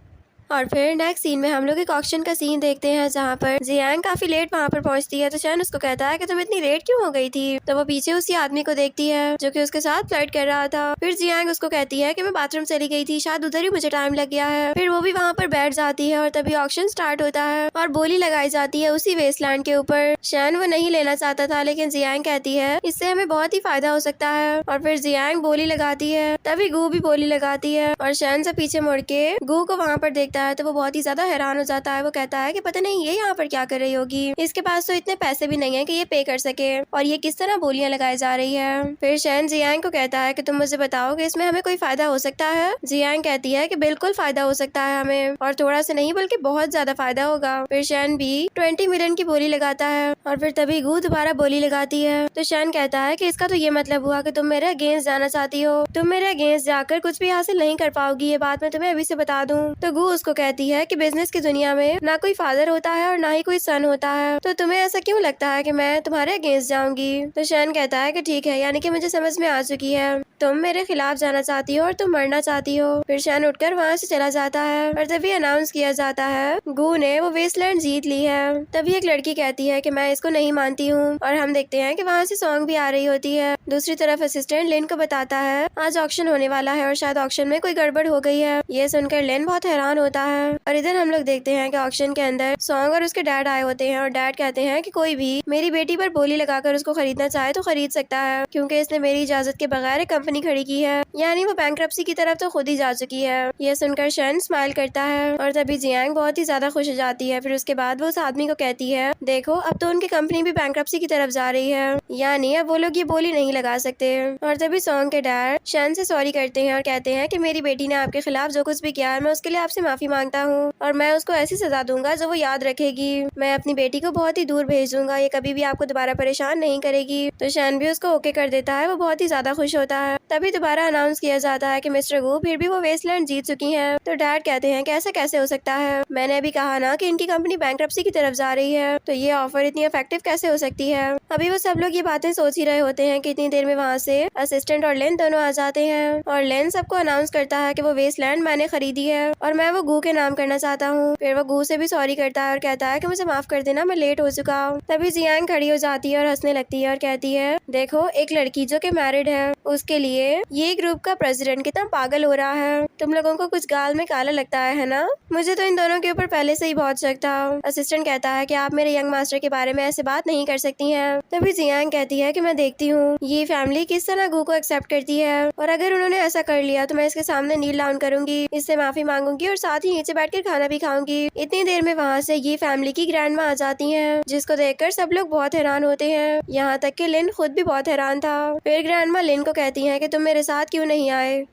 और फिर नेक्स्ट सीन में हम लोग एक ऑक्शन का सीन देखते हैं जहाँ पर जियांग काफी लेट वहाँ पर पहुँचती है, तो शैन उसको कहता है कि तुम इतनी लेट क्यों हो गई थी, तो वो पीछे उसी आदमी को देखती है जो कि उसके साथ फ्लर्ट कर रहा था। फिर जियांग उसको कहती है कि मैं बाथरूम चली गई थी, शायद उधर ही मुझे टाइम लग गया है। फिर वो भी वहाँ पर बैठ जाती है और तभी ऑक्शन स्टार्ट होता है और बोली लगाई जाती है उसी वेस्टलैंड के ऊपर। शैन वो नहीं लेना चाहता था, लेकिन जियांग कहती है इससे हमें बहुत ही फायदा हो सकता है और फिर जियांग बोली लगाती है, तभी गू भी बोली लगाती है और शैन से पीछे मुड़ के गू को वहाँ पर देखता देखता है तो वो बहुत ही ज्यादा हैरान हो जाता है। वो कहता है कि पता नहीं ये यहाँ पर क्या कर रही होगी, इसके पास तो इतने पैसे भी नहीं है कि ये पे कर सके, और ये किस तरह बोलियां लगाई जा रही है। फिर शैन जियांग को कहता है कि तुम मुझे बताओ कि इसमें हमें कोई फायदा हो सकता है। जियांग कहती है कि बिल्कुल फायदा हो सकता है हमें, और थोड़ा सा नहीं बल्कि बहुत ज्यादा फायदा होगा। फिर शैन भी 20 मिलियन की बोली लगाता है, और फिर तभी गू दोबारा बोली लगाती है। तो शैन कहता है कि इसका तो ये मतलब हुआ कि तुम मेरे अगेंस्ट जाना चाहती हो, तुम मेरे अगेंस्ट जाकर कुछ भी हासिल नहीं कर पाओगी, ये बात मैं तुम्हें अभी से बता दूं। तो गू उसको कहती है कि बिजनेस की दुनिया में ना कोई फादर होता है और ना ही कोई सन होता है, तो तुम्हें ऐसा क्यों लगता है कि मैं तुम्हारे अगेंस्ट जाऊंगी। तो शैन कहता है कि ठीक है, यानी कि मुझे समझ में आ चुकी है, तुम मेरे खिलाफ जाना चाहती हो और तुम मरना चाहती हो। फिर शैन उठकर वहाँ से चला जाता है, और तभी अनाउंस किया जाता है गू ने वो वेस्टलैंड जीत ली है। तभी एक लड़की कहती है कि मैं इसको नहीं मानती हूँ, और हम देखते हैं कि वहाँ से सॉन्ग भी आ रही होती है। दूसरी तरफ असिस्टेंट लिन को बताता है आज ऑक्शन होने वाला है और शायद ऑक्शन में कोई गड़बड़ हो गई है। ये सुनकर लिन बहुत हैरान होता है, और इधर हम लोग देखते हैं कि ऑक्शन के अंदर सॉन्ग और उसके डैड आए होते हैं, और डैड कहते हैं कि कोई भी मेरी बेटी पर बोली लगाकर उसको खरीदना चाहे तो खरीद सकता है, क्योंकि इसने मेरी इजाजत के बगैर एक कंपनी खड़ी की है, यानी वो बैंक्रप्सी की तरफ तो खुद ही जा चुकी है। ये सुनकर शैन स्माइल करता है, और तभी जियांग बहुत ही ज्यादा खुश हो जाती है। फिर उसके बाद वो उस आदमी को कहती है देखो अब तो उनकी कंपनी भी बैंक्रप्सी की तरफ जा रही है, यानी अब वो लोग ये बोली नहीं लगा सकते। और तभी सॉन्ग के डैड शैन से सॉरी करते हैं और कहते हैं कि मेरी बेटी ने आपके खिलाफ जो कुछ भी किया है मैं उसके लिए आपसे माफी मांगता हूँ, और मैं उसको ऐसी सजा दूंगा जो वो याद रखेगी। मैं अपनी बेटी को बहुत ही दूर भेज दूंगा, ये कभी भी आपको दोबारा परेशान नहीं करेगी। तो शैन भी उसको ओके कर देता है, वो बहुत ही ज्यादा खुश होता है। तभी दोबारा अनाउंस किया जाता है कि मिस्टर गू फिर भी वो वेस्टलैंड जीत चुकी हैं। तो डैड कहते हैं कि ऐसा कैसे हो सकता है, मैंने अभी कहा ना कि इनकी कंपनी बैंक्रप्सी की तरफ जा रही है, तो ये ऑफर इतनी इफेक्टिव कैसे हो सकती है। अभी वो सब लोग ये बातें सोच ही रहे होते हैं कि इतनी देर में वहाँ से असिस्टेंट और लेन दोनों आ जाते हैं, और लेन सबको अनाउंस करता है कि वो वेस्टलैंड मैंने खरीदी है और मैं वो गू के नाम करना चाहता हूँ। फिर वो गू से भी सॉरी करता है और कहता है कि मुझे माफ कर देना, मैं लेट हो चुका हूँ। तभी जियांग खड़ी हो जाती है और हंसने लगती है और कहती है देखो एक लड़की जो कि मैरिड है उसके लिए ये ग्रुप का प्रेसिडेंट कितना पागल हो रहा है, तुम लोगों को कुछ गाल में काला लगता है ना। मुझे तो इन दोनों के ऊपर पहले से ही बहुत शक था। असिस्टेंट कहता है कि आप मेरे यंग मास्टर के बारे में ऐसे बात नहीं कर सकती हैं। तभी जियांग कहती है कि मैं देखती हूँ ये फैमिली किस तरह गू को एक्सेप्ट करती है, और अगर उन्होंने ऐसा कर लिया तो मैं इसके सामने नील डाउन करूंगी, इससे माफी मांगूंगी और साथ ही नीचे बैठकर खाना भी खाऊंगी। इतनी देर में वहाँ से ये फैमिली की ग्रैंड माँ आ जाती है, जिसको देखकर सब लोग बहुत हैरान होते हैं, यहाँ तक कि लिन खुद भी बहुत हैरान था। फिर ग्रैंड माँ लिन को कहती है कि तुम मेरे साथ क्यों नहीं आए,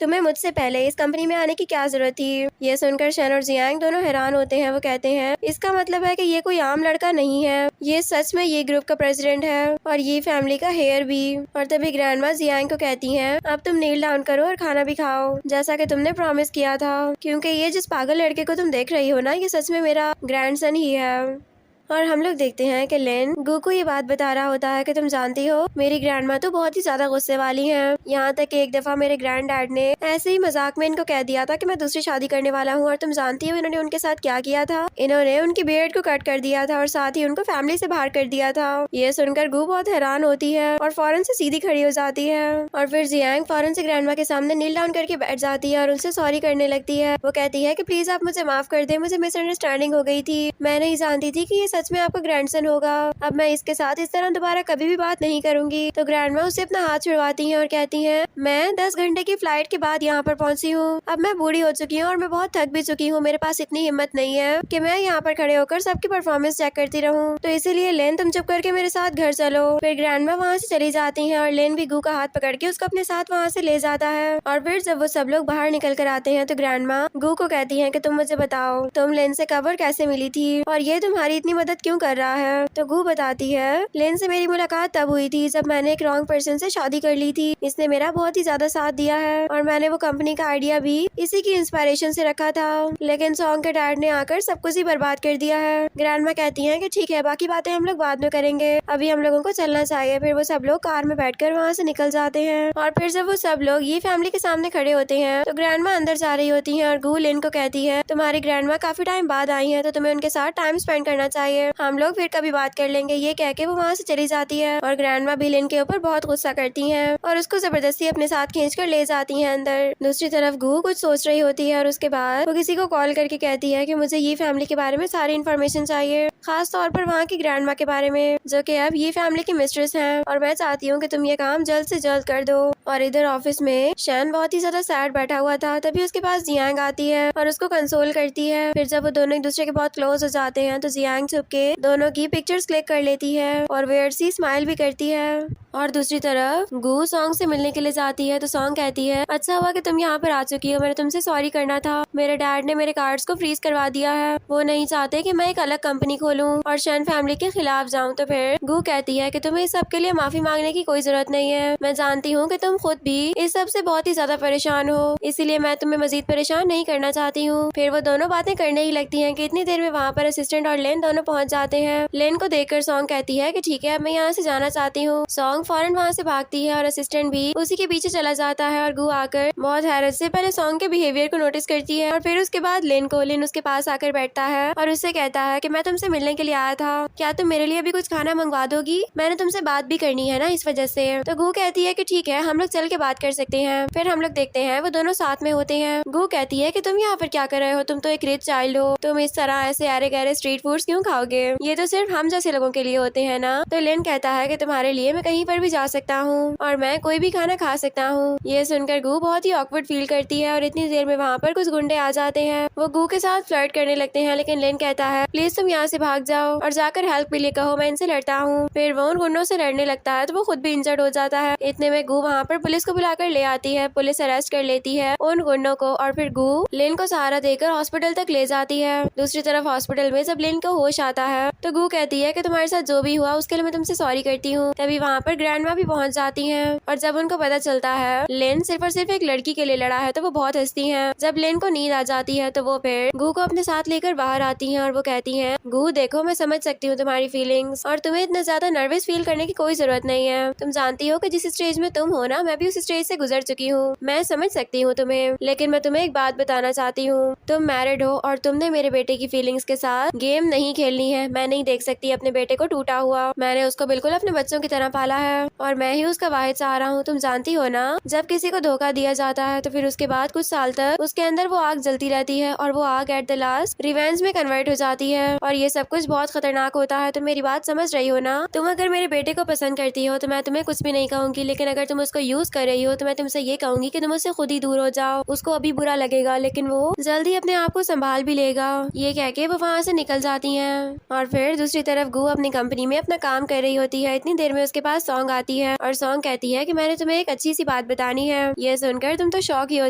तुम्हें मुझसे पहले इस कंपनी में आने की क्या जरूरत थी। ये सुनकर शैन और जियांग दोनों हैरान होते हैं। वो कहते हैं इसका मतलब है कि ये कोई आम लड़का नहीं है, ये सच में ये ग्रुप का प्रेसिडेंट है और ये फैमिली का हेयर भी। और तभी ग्रैंडमा जियांग को कहती हैं अब तुम नील डाउन करो और खाना भी खाओ जैसा कि तुमने प्रॉमिस किया था, क्योंकि ये जिस पागल लड़के को तुम देख रही हो ना ये सच में मेरा ग्रैंडसन ही है। और हम लोग देखते हैं कि लेन गू को ये बात बता रहा होता है कि तुम जानती हो मेरी ग्रैंडमा तो बहुत ही ज्यादा गुस्से वाली हैं। यहाँ तक कि एक दफा मेरे ग्रैंड डैड ने ऐसे ही मजाक में इनको कह दिया था कि मैं दूसरी शादी करने वाला हूँ, और तुम जानती हो इन्होंने उनके साथ क्या किया था, इन्होंने उनकी बियर्ड को कट कर दिया था और साथ ही उनको फैमिली से बाहर कर दिया था। ये सुनकर गू बहुत हैरान होती है और फौरन से सीधी खड़ी हो जाती है, और फिर जियांग फौरन से ग्रैंडमा के सामने नील डाउन करके बैठ जाती है और उनसे सॉरी करने लगती है। वो कहती है कि प्लीज आप मुझे माफ कर दे, मुझे मिसअंडरस्टैंडिंग हो गई थी, मैं नहीं जानती थी कि ये सच में आपका ग्रैंडसन होगा, अब मैं इसके साथ इस तरह दोबारा कभी भी बात नहीं करूंगी। तो ग्रैंडमा उससे अपना हाथ छुड़वाती हैं और कहती हैं मैं 10 घंटे की फ्लाइट के बाद यहाँ पर पहुंची हूँ, अब मैं बूढ़ी हो चुकी हूँ और मैं बहुत थक भी चुकी हूँ, मेरे पास इतनी हिम्मत नहीं है कि मैं यहाँ पर खड़े होकर सबकी परफॉर्मेंस चेक करती रहूँ, तो इसीलिए लेन तुम चुप करके मेरे साथ घर चलो। फिर ग्रैंडमा वहाँ से चली जाती है और लेन भी गू का हाथ पकड़ के उसको अपने साथ वहाँ से ले जाता है। और फिर जब वो सब लोग बाहर निकल कर आते हैं तो ग्रैंडमा गू को कहती है कि तुम मुझे बताओ तुम लेन से कवर कैसे मिली थी और ये तुम्हारी इतनी मदद क्यों कर रहा है। तो गू बताती है लेन से मेरी मुलाकात तब हुई थी जब मैंने एक रॉन्ग पर्सन से शादी कर ली थी, इसने मेरा बहुत ही ज्यादा साथ दिया है और मैंने वो कंपनी का आइडिया भी इसी की इंस्पिरेशन से रखा था, लेकिन सॉन्ग के डैड ने आकर सब कुछ ही बर्बाद कर दिया है। ग्रैंडमा कहती हैं कि ठीक है बाकी बातें हम लोग बाद में करेंगे, अभी हम लोगों को चलना चाहिए। फिर वो सब लोग कार में बैठकर वहाँ से निकल जाते हैं, और फिर जब वो सब लोग ये फैमिली के सामने खड़े होते हैं तो ग्रैंडमा अंदर जा रही होती है और गू लिन को कहती है तुम्हारी ग्रैंडमा काफी टाइम बाद आई है तो तुम्हें उनके साथ टाइम स्पेंड करना चाहिए। चाहिए, हम लोग फिर कभी बात कर लेंगे। ये कह के वो वहाँ से चली जाती है और ग्रैंडमा भी लिन के ऊपर बहुत गुस्सा करती हैं और उसको जबरदस्ती अपने साथ खींचकर ले जाती हैं अंदर। दूसरी तरफ गू कुछ सोच रही होती है और उसके बाद वो किसी को कॉल करके कहती है कि मुझे ये फैमिली के बारे में सारी इन्फॉर्मेशन चाहिए, खास तौर पर वहाँ की ग्रैंडमा के बारे में, जो कि अब ये फैमिली की मिस्ट्रेस हैं और मैं चाहती हूँ कि तुम ये काम जल्द से जल्द कर दो। और इधर ऑफिस में शैन बहुत ही ज्यादा सैड बैठा हुआ था, तभी उसके पास जियांग आती है और उसको कंसोल करती है। फिर जब वो दोनों एक दूसरे के बहुत क्लोज हो जाते हैं तो जियांग छुप के दोनों की पिक्चर्स क्लिक कर लेती है और वेयर सी स्माइल भी करती है। और दूसरी तरफ गू सॉन्ग से मिलने के लिए जाती है तो सॉन्ग कहती है, अच्छा हुआ कि तुम यहाँ पर आ चुकी हो, मैंने तुमसे सॉरी करना था, मेरे डैड ने मेरे कार्ड्स को फ्रीज करवा दिया है, वो नहीं चाहते कि मैं एक अलग कंपनी खोलूं और शैन फैमिली के खिलाफ जाऊं। तो फिर गू कहती है कि तुम्हें इस सब के लिए माफी मांगने की कोई जरूरत नहीं है, मैं जानती हूँ कि तुम खुद भी इस सब से बहुत ही ज्यादा परेशान हो, इसीलिए मैं तुम्हें मजीद परेशान नहीं करना चाहती हूँ। फिर वो दोनों बातें करने ही लगती हैं कि इतनी देर में वहाँ पर असिस्टेंट और लेन दोनों पहुँच जाते हैं। लेन को देखकर सॉन्ग कहती है कि ठीक है, अब मैं यहाँ से जाना चाहती हूँ। सॉन्ग फौरन वहाँ से भागती है और असिस्टेंट भी उसी के पीछे चला जाता है और गू आकर बहुत हैरत से पहले सॉन्ग के बिहेवियर को नोटिस करती है और फिर उसके बाद लेन उसके पास आकर बैठता है और उससे कहता है कि मैं तुमसे मिलने के लिए आया था, क्या तुम मेरे लिए भी कुछ खाना मंगवा दोगी, मैंने तुमसे बात भी करनी है ना इस वजह से। तो गू कहती है कि ठीक है, हम लोग चल के बात कर सकते हैं। फिर हम लोग देखते हैं वो दोनों साथ में होते हैं। गू कहती है कि तुम यहाँ पर क्या कर रहे हो, तुम तो एक रिच चाइल्ड हो, तुम इस तरह ऐसे अरे गहरे स्ट्रीट फूड्स क्यों खाओगे, ये तो सिर्फ हम जैसे लोगों के लिए होते हैं ना। तो लेन कहता है कि तुम्हारे लिए मैं कहीं पर भी जा सकता हूँ और मैं कोई भी खाना खा सकता हूँ। ये सुनकर गू बहुत ही ऑकवर्ड फील करती है और इतनी देर में वहाँ पर कुछ गुंडे आ जाते हैं। वो गू के साथ फ्लर्ट करने लगते हैं, लेकिन लेन कहता है प्लीज तुम यहाँ से भाग जाओ और जाकर हेल्प के लिए कहो, मैं इनसे लड़ता हूँ। फिर वो उन गुंडों से लड़ने लगता है तो वो खुद भी इंजर्ड हो जाता है। इतने में गू वहाँ पर पुलिस को बुलाकर ले आती है, पुलिस अरेस्ट कर लेती है उन गुंडों को और फिर गू लेन को सहारा देकर हॉस्पिटल तक ले जाती है। दूसरी तरफ हॉस्पिटल में जब लेन को होश आता है तो गू कहती है कि तुम्हारे साथ जो भी हुआ उसके लिए मैं तुमसे सॉरी करती हूँ। तभी वहाँ पर ग्रैंडमा भी पहुँच जाती है और जब उनको पता चलता है लेन सिर्फ और सिर्फ एक लड़की के लिए लड़ा है तो वो बहुत हंसती है। जब लेन को नींद आ जाती है तो वो फिर गू को अपने साथ लेकर बाहर आती हैं और वो कहती हैं, गू देखो मैं समझ सकती हूँ तुम्हारी फीलिंग्स और तुम्हें इतना ज्यादा नर्वस फील करने की कोई जरूरत नहीं है। तुम जानती हो कि जिस स्टेज में तुम हो ना, मैं भी उस स्टेज से गुजर चुकी हूँ, मैं समझ सकती हूँ तुम्हें। लेकिन मैं तुम्हें एक बात बताना चाहती हूँ, तुम मैरिड हो और तुमने मेरे बेटे की फीलिंग्स के साथ गेम नहीं खेलनी है। मैं नहीं देख सकती अपने बेटे को टूटा हुआ, मैंने उसको बिल्कुल अपने बच्चों की तरह पाला है और मैं ही उसका वाहिद सहारा हूँ। तुम जानती हो ना, जब किसी को धोखा दिया जाता है तो फिर उसके बाद कुछ साल तक उसके अंदर वो आग जलती रहती है और वो आग एट द लास्ट रिवेंज में कन्वर्ट हो जाती है और ये सब कुछ बहुत खतरनाक होता है। तुम मेरी बात समझ रही हो ना? तुम अगर मेरे बेटे को पसंद करती हो तो मैं तुम्हें कुछ भी नहीं कहूंगी, लेकिन अगर तुम उसको यूज कर रही हो तो मैं तुमसे ये कहूंगी कि तुम उससे खुद ही दूर हो जाओ। उसको अभी बुरा लगेगा लेकिन वो जल्दी अपने आप को संभाल भी लेगा। ये कह के वो वहाँ से निकल जाती हैं और फिर दूसरी तरफ गू अपनी कंपनी में अपना काम कर रही होती है। इतनी देर में उसके पास सॉन्ग आती है और सॉन्ग कहती है कि मैंने तुम्हें एक अच्छी सी बात बतानी है। ये सुनकर तुम तो शॉक ही हो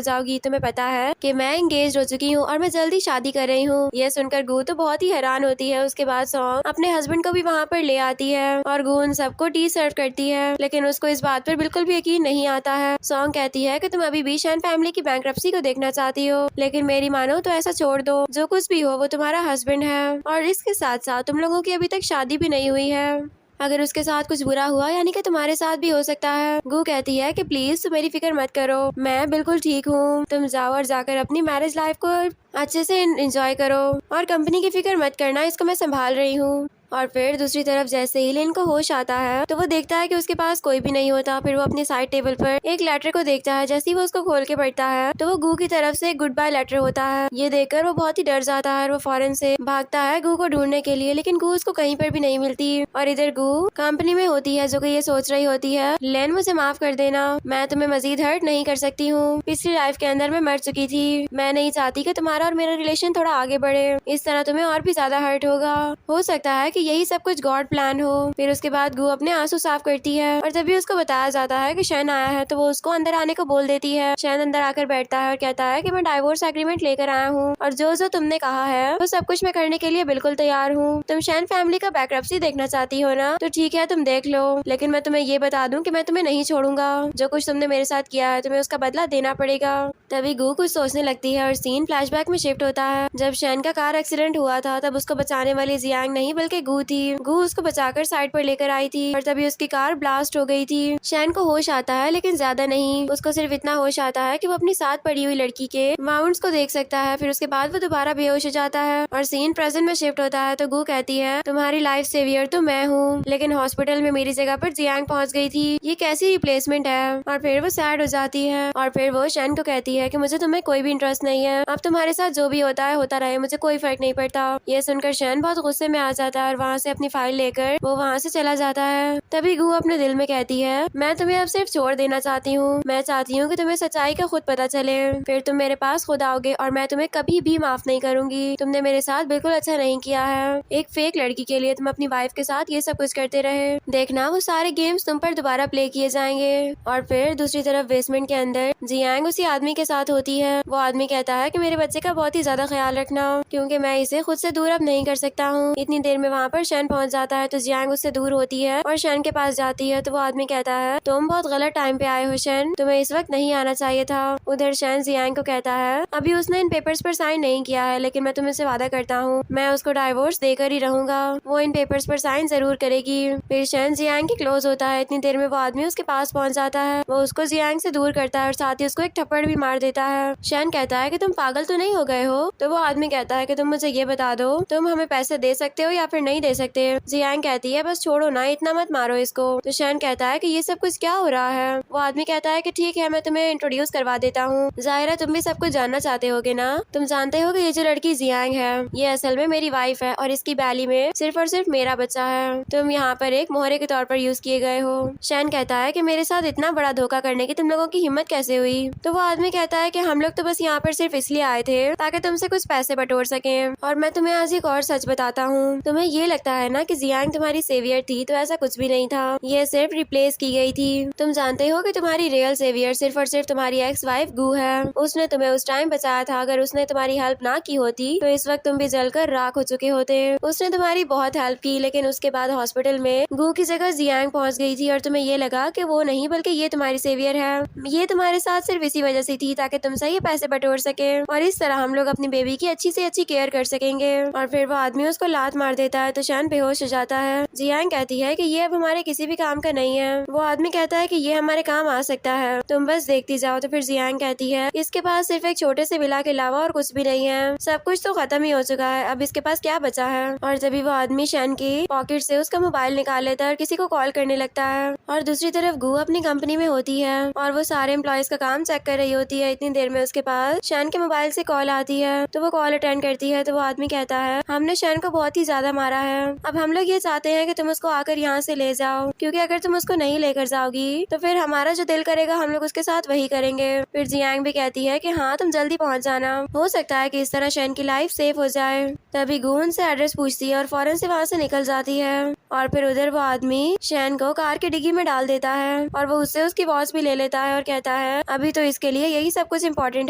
जाओगी, तुम्हें पता है कि मैं एंगेज हो चुकी हूँ और मैं जल्दी शादी कर रही हूँ। ये सुनकर गू तो बहुत ही हैरान होती है। उसके बाद सॉन्ग अपने हस्बैंड को भी वहाँ पर ले आती है और गू उन सबको टी सर्व करती है, लेकिन उसको इस बात पर बिल्कुल भी यकीन नहीं आता है। सॉन्ग कहती है कि तुम अभी भी शैन फैमिली की बैंक्रप्सी को देखना चाहती हो, लेकिन मेरी मानो तो ऐसा छोड़ दो, जो कुछ भी हो वो तुम्हारा हस्बैंड है और इसके साथ साथ तुम लोगों की अभी तक शादी भी नहीं हुई है। अगर उसके साथ कुछ बुरा हुआ यानी कि तुम्हारे साथ भी हो सकता है। गू कहती है कि प्लीज तुम मेरी फिक्र मत करो, मैं बिल्कुल ठीक हूँ, तुम जाओ और जाकर अपनी मैरिज लाइफ को अच्छे से एंजॉय करो और कंपनी की फिक्र मत करना, इसको मैं संभाल रही हूँ। और फिर दूसरी तरफ जैसे ही लेन को होश आता है तो वो देखता है कि उसके पास कोई भी नहीं होता। फिर वो अपनी साइड टेबल पर एक लेटर को देखता है। जैसे ही वो उसको खोल के पढ़ता है तो वो गू की तरफ से एक गुड बाय लेटर होता है। ये देखकर वो बहुत ही डर जाता है और वो फौरन से भागता है गू को ढूंढने के लिए, लेकिन गू उसको कहीं पर भी नहीं मिलती। और इधर गू कंपनी में होती है जो कि ये सोच रही होती है, लेन मुझे माफ कर देना, मैं तुम्हें मजीद हर्ट नहीं कर सकती हूँ, पिछली लाइफ के अंदर मैं मर चुकी थी, मैं नहीं चाहती कि तुम्हारा और मेरा रिलेशन थोड़ा आगे बढ़े, इस तरह तुम्हें और भी ज्यादा हर्ट होगा, हो सकता है कि यही सब कुछ गॉड प्लान हो। फिर उसके बाद गू अपने आंसू साफ करती है और तभी उसको बताया जाता है कि शैन आया है तो वो उसको अंदर आने को बोल देती है। शैन अंदर आकर बैठता है और कहता है कि मैं डाइवोर्स एग्रीमेंट लेकर आया हूँ और जो जो तुमने कहा है वो सब कुछ मैं करने के लिए बिल्कुल तैयार हूँ। तुम शैन फैमिली का बैंक्रप्सी देखना चाहती हो ना, तो ठीक है तुम देख लो, लेकिन मैं तुम्हें ये बता दूं कि मैं तुम्हें नहीं छोड़ूंगा, जो कुछ तुमने मेरे साथ किया है तुम्हें उसका बदला देना पड़ेगा। तभी गू कुछ सोचने लगती है और सीन फ्लैशबैक में शिफ्ट होता है। जब शैन का कार एक्सीडेंट हुआ था तब उसको बचाने वाली जियांग नहीं बल्कि गू थी। गू उसको बचाकर साइड पर लेकर आई थी और तभी उसकी कार ब्लास्ट हो गई थी। शैन को होश आता है लेकिन ज्यादा नहीं, उसको सिर्फ इतना होश आता है कि वो अपनी साथ पड़ी हुई लड़की के माउंट्स को देख सकता है। फिर उसके बाद वो दोबारा बेहोश हो जाता है और सीन प्रेजेंट में शिफ्ट होता है। तो गू कहती है तुम्हारी लाइफ सेवियर तो मैं हूँ, लेकिन हॉस्पिटल में मेरी जगह पर जियांग पहुँच गई थी, ये कैसी रिप्लेसमेंट है। और फिर वो सैड हो जाती है और फिर वो शैन को कहती है कि मुझे तुम्हें कोई भी इंटरेस्ट नहीं है, अब तुम्हारे साथ जो भी होता है होता रहे, मुझे कोई फर्क नहीं पड़ता। ये सुनकर शैन बहुत गुस्से में आ जाता है और वहाँ से अपनी फाइल लेकर वो वहाँ से चला जाता है। तभी गू अपने दिल में कहती है मैं तुम्हें अब सिर्फ छोड़ देना चाहती हूँ, मैं चाहती हूँ कि तुम्हें सच्चाई का खुद पता चले, फिर तुम मेरे पास खुद आओगे और मैं तुम्हें कभी भी माफ नहीं करूंगी। तुमने मेरे साथ बिल्कुल अच्छा नहीं किया है, एक फेक लड़की के लिए तुम अपनी वाइफ के साथ ये सब कुछ करते रहे, देखना वो सारे गेम्स तुम पर दोबारा प्ले किए जाएंगे। और फिर दूसरी तरफ बेसमेंट के अंदर जियांग उसी आदमी के साथ होती है। वो आदमी कहता है कि मेरे बच्चे का बहुत ही ज्यादा ख्याल रखना, क्योंकि मैं इसे खुद से दूर अब नहीं कर सकता हूँ। इतनी देर में वहाँ पर शैन पहुँच जाता है तो जियांग उससे दूर होती है और शैन के पास जाती है। तो वो आदमी कहता है तुम बहुत गलत टाइम पे आए हो शैन, तुम्हें इस वक्त नहीं आना चाहिए था। उधर शैन जियांग को कहता है अभी उसने इन पेपर्स पर साइन नहीं किया है, लेकिन मैं तुम्हें से वादा करता हूँ मैं उसको डाइवोर्स देकर ही रहूंगा, वो इन पेपर्स पर साइन जरूर करेगी। फिर शैन जियांग की क्लोज होता है। इतनी देर में वो आदमी उसके पास पहुँच जाता है, वो उसको जियांग से दूर करता है और साथ ही उसको एक थप्पड़ भी मार देता है। शैन कहता है कि तुम पागल तो नहीं हो गए हो। तो वो आदमी कहता है कि तुम मुझे ये बता दो तुम हमें पैसे दे सकते हो या फिर नहीं दे सकते। जियांग कहती है बस छोड़ो ना, इतना मत मारो इसको। तो शैन कहता है कि ये सब कुछ क्या हो रहा है। वो आदमी कहता है कि ठीक है मैं तुम्हें इंट्रोड्यूस करवा देता हूँ, जाहिर तुम भी सब कुछ जानना चाहते होगे ना। तुम जानते हो कि ये जो लड़की जियांग है ये असल में मेरी वाइफ है और इसकी बैली में सिर्फ और सिर्फ मेरा बच्चा है, तुम यहाँ पर एक मोहरे के तौर पर यूज किए गए हो। शैन कहता है कि मेरे साथ इतना बड़ा धोखा करने की तुम लोगों की हिम्मत कैसे हुई। तो वो आदमी कहता है कि हम लोग तो बस यहाँ पर सिर्फ इसलिए आए थे ताकि तुमसे कुछ पैसे बटोर सके। और मैं तुम्हें आज एक और सच बताता हूँ, तुम्हें ये लगता है ना कि जियांग तुम्हारी सेवियर थी, तो ऐसा कुछ भी नहीं था, ये सिर्फ रिप्लेस की गई थी। तुम जानते हो कि तुम्हारी रियल सेवियर सिर्फ और सिर्फ तुम्हारी एक्स वाइफ गू है, उसने तुम्हें उस टाइम बचाया था। अगर उसने तुम्हारी हेल्प ना की होती तो इस वक्त तुम भी जलकर राख हो चुके होते। उसने तुम्हारी बहुत हेल्प की, लेकिन उसके बाद हॉस्पिटल में गू की जगह जियांग पहुंच गई थी और तुम्हें ये लगा कि वो नहीं बल्कि ये तुम्हारी सेवियर है। ये तुम्हारे साथ सिर्फ इसी वजह से थी ताकि तुमसे ये पैसे बटोर सके और इस तरह हम लोग अपनी बेबी की अच्छी से अच्छी केयर कर सकेंगे। और फिर वो आदमी उसको लात मार देता है तो शैन बेहोश हो जाता है। जियांग कहती है कि ये अब हमारे किसी भी काम का नहीं है। वो आदमी कहता है कि ये हमारे काम आ सकता है, तुम बस देखती जाओ। तो फिर जियांग कहती है इसके पास सिर्फ एक छोटे से विला के अलावा और कुछ भी नहीं है, सब कुछ तो खत्म ही हो चुका है, अब इसके पास क्या बचा है। और तभी वो आदमी शैन की पॉकेट से उसका मोबाइल निकाल लेता है और किसी को कॉल करने लगता है। और दूसरी तरफ गू अपनी कंपनी में होती है और वो सारे एम्प्लॉयज का काम चेक कर रही होती है। इतनी देर में उसके पास शैन के मोबाइल से कॉल आती है तो वो कॉल अटेंड करती है। तो वो आदमी कहता है हमने शैन को बहुत ही ज्यादा मारा है, अब हम लोग ये चाहते हैं कि तुम उसको आकर यहाँ से ले जाओ, क्योंकि अगर तुम उसको नहीं लेकर जाओगी तो फिर हमारा जो दिल करेगा हम लोग उसके साथ वही करेंगे। फिर जियांग भी कहती है कि हाँ तुम जल्दी पहुँच जाना, हो सकता है कि इस तरह शैन की लाइफ सेफ हो जाए। तभी गू उनसे एड्रेस पूछती है और फौरन से वहाँ से निकल जाती है। और फिर उधर वो आदमी शैन को कार की डिग्गी में डाल देता है और वो उससे उसकी वॉच भी ले लेता है और कहता है अभी तो इसके लिए यही सब कुछ इम्पोर्टेंट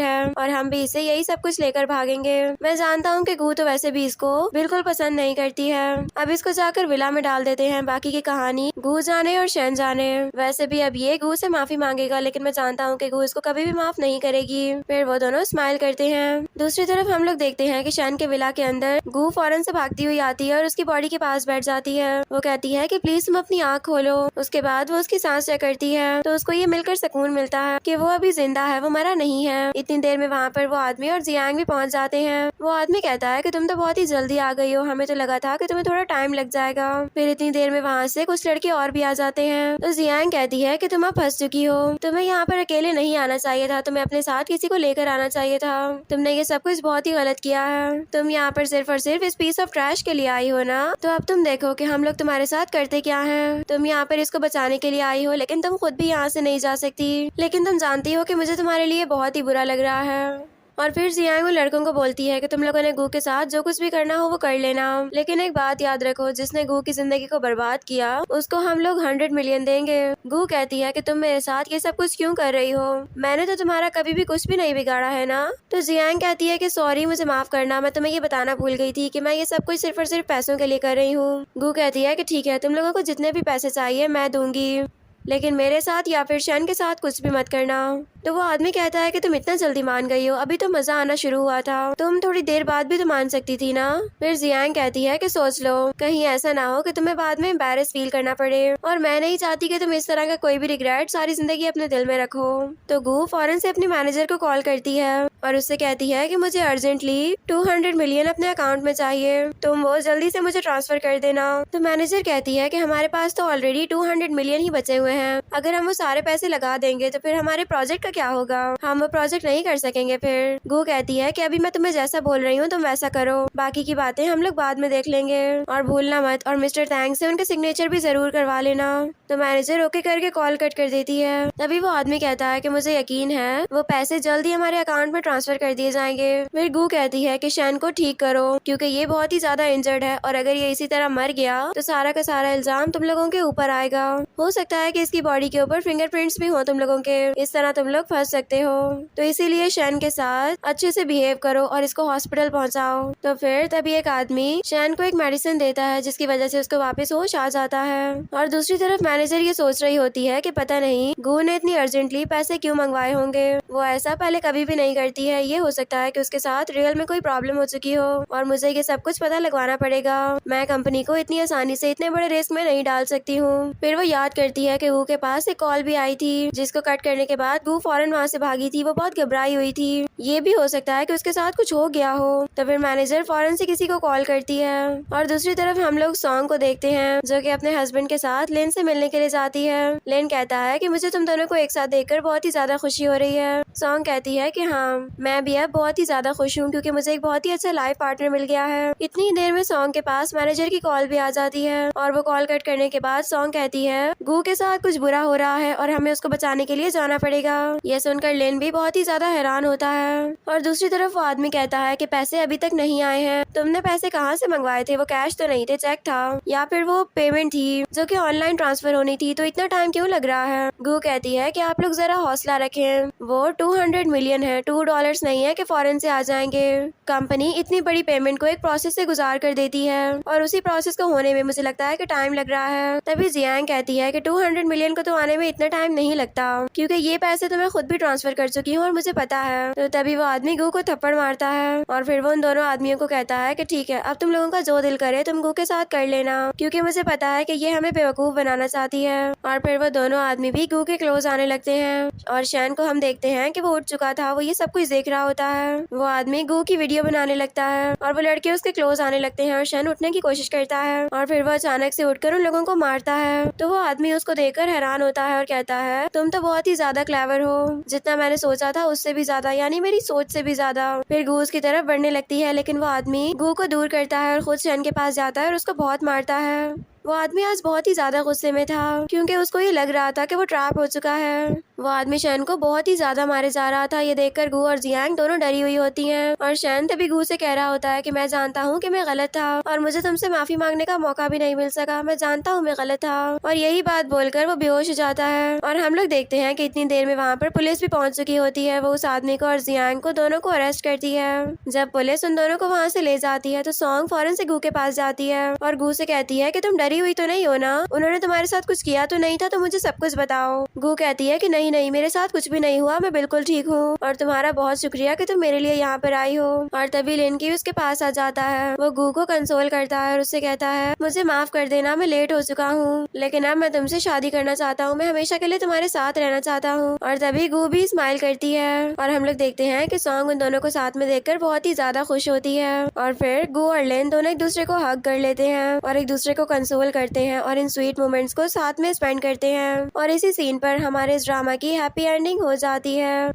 है और हम भी इसे यही सब कुछ लेकर भागेंगे। मैं जानता हूँ कि गू तो वैसे भी इसको बिल्कुल पसंद नहीं करती है, अब इसको जाकर विला में डाल देते हैं, बाकी की कहानी गू जाने और शैन जाने। वैसे भी अब ये गू से माफी मांगेगा, लेकिन मैं जानता हूँ कि गू इसको कभी भी माफ नहीं करेगी। फिर वो दोनों स्माइल करते हैं। दूसरी तरफ हम लोग देखते हैं कि शैन के विला के अंदर गू फौरन से भागती हुई आती है और उसकी बॉडी के पास बैठ जाती है। वो कहती है कि प्लीज तुम अपनी आँख खोलो। उसके बाद वो उसकी सांस चेक करती है तो उसको ये मिलकर सुकून मिलता है कि वो अभी जिंदा है, वो मरा नहीं है। इतनी देर में वहाँ पर वो आदमी और जियांग भी पहुँच जाते हैं। वो आदमी कहता है कि तुम तो बहुत ही जल्दी आ गई हो, हमें तो लगा था कि तुम्हें थोड़ा टाइम लग जाएगा। फिर इतनी देर में वहाँ से कुछ लड़के और भी आ जाते हैं तो जियांग कहती है कि तुम अब फंस चुकी हो, तुम्हें यहाँ पर अकेले नहीं आना चाहिए था, तुम्हें अपने साथ किसी को लेकर आना चाहिए था, तुमने ये सब कुछ बहुत ही गलत किया है, तुम यहाँ पर सिर्फ और सिर्फ इस पीस ऑफ ट्रैश के लिए आई हो ना, तो अब तुम देखो कि हम लोग तुम्हारे साथ करते क्या हैं। तुम यहाँ पर इसको बचाने के लिए आई हो, लेकिन तुम खुद भी यहाँ से नहीं जा सकती, लेकिन तुम जानती हो कि मुझे तुम्हारे लिए बहुत ही बुरा लग रहा है। और फिर जियांग उन लड़कों को बोलती है कि तुम लोगों ने गू के साथ जो कुछ भी करना हो वो कर लेना, लेकिन एक बात याद रखो, जिसने गू की जिंदगी को बर्बाद किया उसको हम लोग 100 मिलियन देंगे। गू कहती है कि तुम मेरे साथ ये सब कुछ क्यों कर रही हो, मैंने तो तुम्हारा कभी भी कुछ भी नहीं बिगाड़ा है ना। तो जियांग कहती है कि सॉरी, मुझे माफ करना, मैं तुम्हें ये बताना भूल गई थी कि मैं ये सब कुछ सिर्फ और सिर्फ पैसों के लिए कर रही हूँ। गू कहती है कि ठीक है, तुम लोगों को जितने भी पैसे चाहिए मैं दूंगी, लेकिन मेरे साथ या फिर शैन के साथ कुछ भी मत करना। तो वो आदमी कहता है कि तुम इतना जल्दी मान गई हो, अभी तो मजा आना शुरू हुआ था, तुम थोड़ी देर बाद भी तो मान सकती थी ना। फिर जियांग कहती है कि सोच लो, कहीं ऐसा ना हो कि तुम्हें बाद में एम्बैरेस फील करना पड़े, और मैं नहीं चाहती कि तुम इस तरह का कोई भी रिग्रेट सारी जिंदगी अपने दिल में रखो। तो गू फौरन से अपनी मैनेजर को कॉल करती है और उससे कहती है कि मुझे अर्जेंटली 200 मिलियन अपने अकाउंट में चाहिए, तुम वो जल्दी से मुझे ट्रांसफर कर देना। तो मैनेजर कहती है कि हमारे पास तो ऑलरेडी 200 मिलियन ही बचे हुए हैं, अगर हम वो सारे पैसे लगा देंगे तो फिर हमारे प्रोजेक्ट का क्या होगा, हम वो प्रोजेक्ट नहीं कर सकेंगे। फिर गू कहती है कि अभी मैं तुम्हें जैसा बोल रही हूँ तुम वैसा करो, बाकी की बातें हम लोग बाद में देख लेंगे, और भूलना मत और मिस्टर थैंक से उनका सिग्नेचर भी जरूर करवा लेना। तो मैनेजर ओके करके कॉल कट कर देती है। तभी वो आदमी कहता है कि मुझे यकीन है वो पैसे जल्दी हमारे अकाउंट में ट्रांसफर कर दिए जाएंगे। फिर गू कहती है कि शैन को ठीक करो क्योंकि ये बहुत ही ज्यादा इंजर्ड है, और अगर ये इसी तरह मर गया तो सारा का सारा इल्जाम तुम लोगों के ऊपर आएगा, हो सकता है कि इसकी बॉडी के ऊपर फिंगरप्रिंट्स भी हो तुम लोगों के, इस तरह तुम लोग फंस सकते हो, तो इसीलिए शैन के साथ अच्छे से बिहेव करो और इसको हॉस्पिटल पहुंचाओ। तो फिर तभी एक आदमी शैन को एक मेडिसिन देता है जिसकी वजह से उसको वापस होश आ जाता है। और दूसरी तरफ मैनेजर ये सोच रही होती है कि पता नहीं गू ने इतनी अर्जेंटली पैसे क्यों मंगवाए होंगे, वो ऐसा पहले कभी भी नहीं करती है, ये हो सकता है कि उसके साथ रियल में कोई प्रॉब्लम हो चुकी हो और मुझे ये सब कुछ पता लगवाना पड़ेगा, मैं कंपनी को इतनी आसानी से इतने बड़े रिस्क में नहीं डाल सकती हूँ। फिर वो याद करती है कि गू के पास एक कॉल भी आई थी जिसको कट करने के बाद गू फौरन वहाँ से भागी थी, वो बहुत घबराई हुई थी, ये भी हो सकता है कि उसके साथ कुछ हो गया हो। तो फिर मैनेजर फौरन से किसी को कॉल करती है और दूसरी तरफ हम लोग सॉन्ग को देखते हैं जो कि अपने हस्बैंड के साथ लेन से मिलने के लिए जाती है। लेन कहता है कि मुझे तुम दोनों को एक साथ देखकर बहुत ही ज्यादा खुशी हो रही है। सॉन्ग कहती है कि हाँ मैं भी अब बहुत ही ज्यादा खुश हूँ क्योंकि मुझे एक बहुत ही अच्छा लाइफ पार्टनर मिल गया है। इतनी देर में सॉन्ग के पास मैनेजर की कॉल भी आ जाती है और वो कॉल कट करने के बाद सॉन्ग कहती है गू के साथ कुछ बुरा हो रहा है और हमें उसको बचाने के लिए जाना पड़ेगा। यह सुनकर लेन भी बहुत ही ज्यादा हैरान होता है और दूसरी तरफ वो आदमी कहता है कि पैसे अभी तक नहीं आए हैं, तुमने पैसे कहाँ से मंगवाए थे, वो कैश तो नहीं थे, चेक था या फिर वो पेमेंट थी जो कि ऑनलाइन ट्रांसफर होनी थी, तो इतना टाइम क्यों लग रहा है। गू कहती है कि आप लोग जरा हौसला रखें, वो 200 मिलियन है, $2 नहीं है कि फौरन से आ जाएंगे, कंपनी इतनी बड़ी पेमेंट को एक प्रोसेस से गुजार कर देती है और उसी प्रोसेस को होने में मुझे लगता है कि टाइम लग रहा है। तभी जियांग कहती है कि 200 मिलियन को तो आने में इतना टाइम नहीं लगता क्योंकि ये पैसे तो मैं खुद भी ट्रांसफर कर चुकी हूँ और मुझे पता है। तो तभी वो आदमी गू को थप्पड़ मारता है और फिर वो उन दोनों आदमियों को कहता है कि ठीक है अब तुम लोगों का जो दिल करे तुम गू के साथ कर लेना क्योंकि मुझे पता है कि ये हमें बेवकूफ बनाना चाहती है। और फिर वो दोनों आदमी भी गू के क्लोज आने लगते हैं और शैन को हम देखते हैं कि वो उठ चुका था, वो ये सब कुछ देख रहा होता है। वो आदमी गू की वीडियो बनाने लगता है और वो लड़के उसके क्लोज आने लगते हैं और शैन उठने की कोशिश करता है और फिर वो अचानक से उठकर उन लोगों को मारता है। तो वो आदमी उसको देखकर हैरान होता है और कहता है तुम तो बहुत ही ज्यादा क्लेवर हो, जितना मैंने सोचा था उससे भी ज्यादा, यानी मेरी सोच से भी ज्यादा। फिर गू उसकी तरफ बढ़ने लगती है लेकिन वो आदमी गू को दूर करता है और खुद शैन के पास जाता है और उसको बहुत मारता है। वो आदमी आज बहुत ही ज्यादा गुस्से में था क्योंकि उसको ये लग रहा था कि वो ट्रैप हो चुका है। वो आदमी शैन को बहुत ही ज्यादा मारे जा रहा था, ये देखकर गू और जियांग दोनों डरी हुई होती हैं और शैन तभी गू से कह रहा होता है कि मैं जानता हूँ कि मैं गलत था और मुझे तुमसे माफी मांगने का मौका भी नहीं मिल सका, मैं जानता हूँ मैं गलत था। और यही बात बोलकर वो बेहोश हो जाता है और हम लोग देखते हैं कि इतनी देर में वहाँ पर पुलिस भी पहुँच चुकी होती है। वो उस आदमी को और जियांग को दोनों को अरेस्ट करती है। जब पुलिस उन दोनों को वहाँ से ले जाती है तो सॉन्ग फौरन से गू के पास जाती है और गू से कहती है कि तुम डरी हुई तो नहीं हो ना, उन्होंने तुम्हारे साथ कुछ किया तो नहीं था, तो मुझे सब कुछ बताओ। गू कहती है कि नहीं नहीं मेरे साथ कुछ भी नहीं हुआ, मैं बिल्कुल ठीक हूँ और तुम्हारा बहुत शुक्रिया कि तुम मेरे लिए यहाँ पर आई हो। और तभी लिनकी उसके पास आ जाता है, वो गू को कंसोल करता है और उससे कहता है मुझे माफ कर देना, मैं लेट हो चुका हूँ लेकिन अब मैं तुमसे शादी करना चाहता हूँ, मैं हमेशा के लिए तुम्हारे साथ रहना चाहता हूँ। और तभी गू भी स्माइल करती है और हम लोग देखते हैं कि सॉन्ग उन दोनों को साथ में देखकर बहुत ही ज्यादा खुश होती है और फिर गू और लेन दोनों एक दूसरे को हग कर लेते हैं और एक दूसरे को कंसोल करते हैं और इन स्वीट मोमेंट्स को साथ में स्पेंड करते हैं और इसी सीन पर हमारे इस ड्रामा की हैप्पी एंडिंग हो जाती है।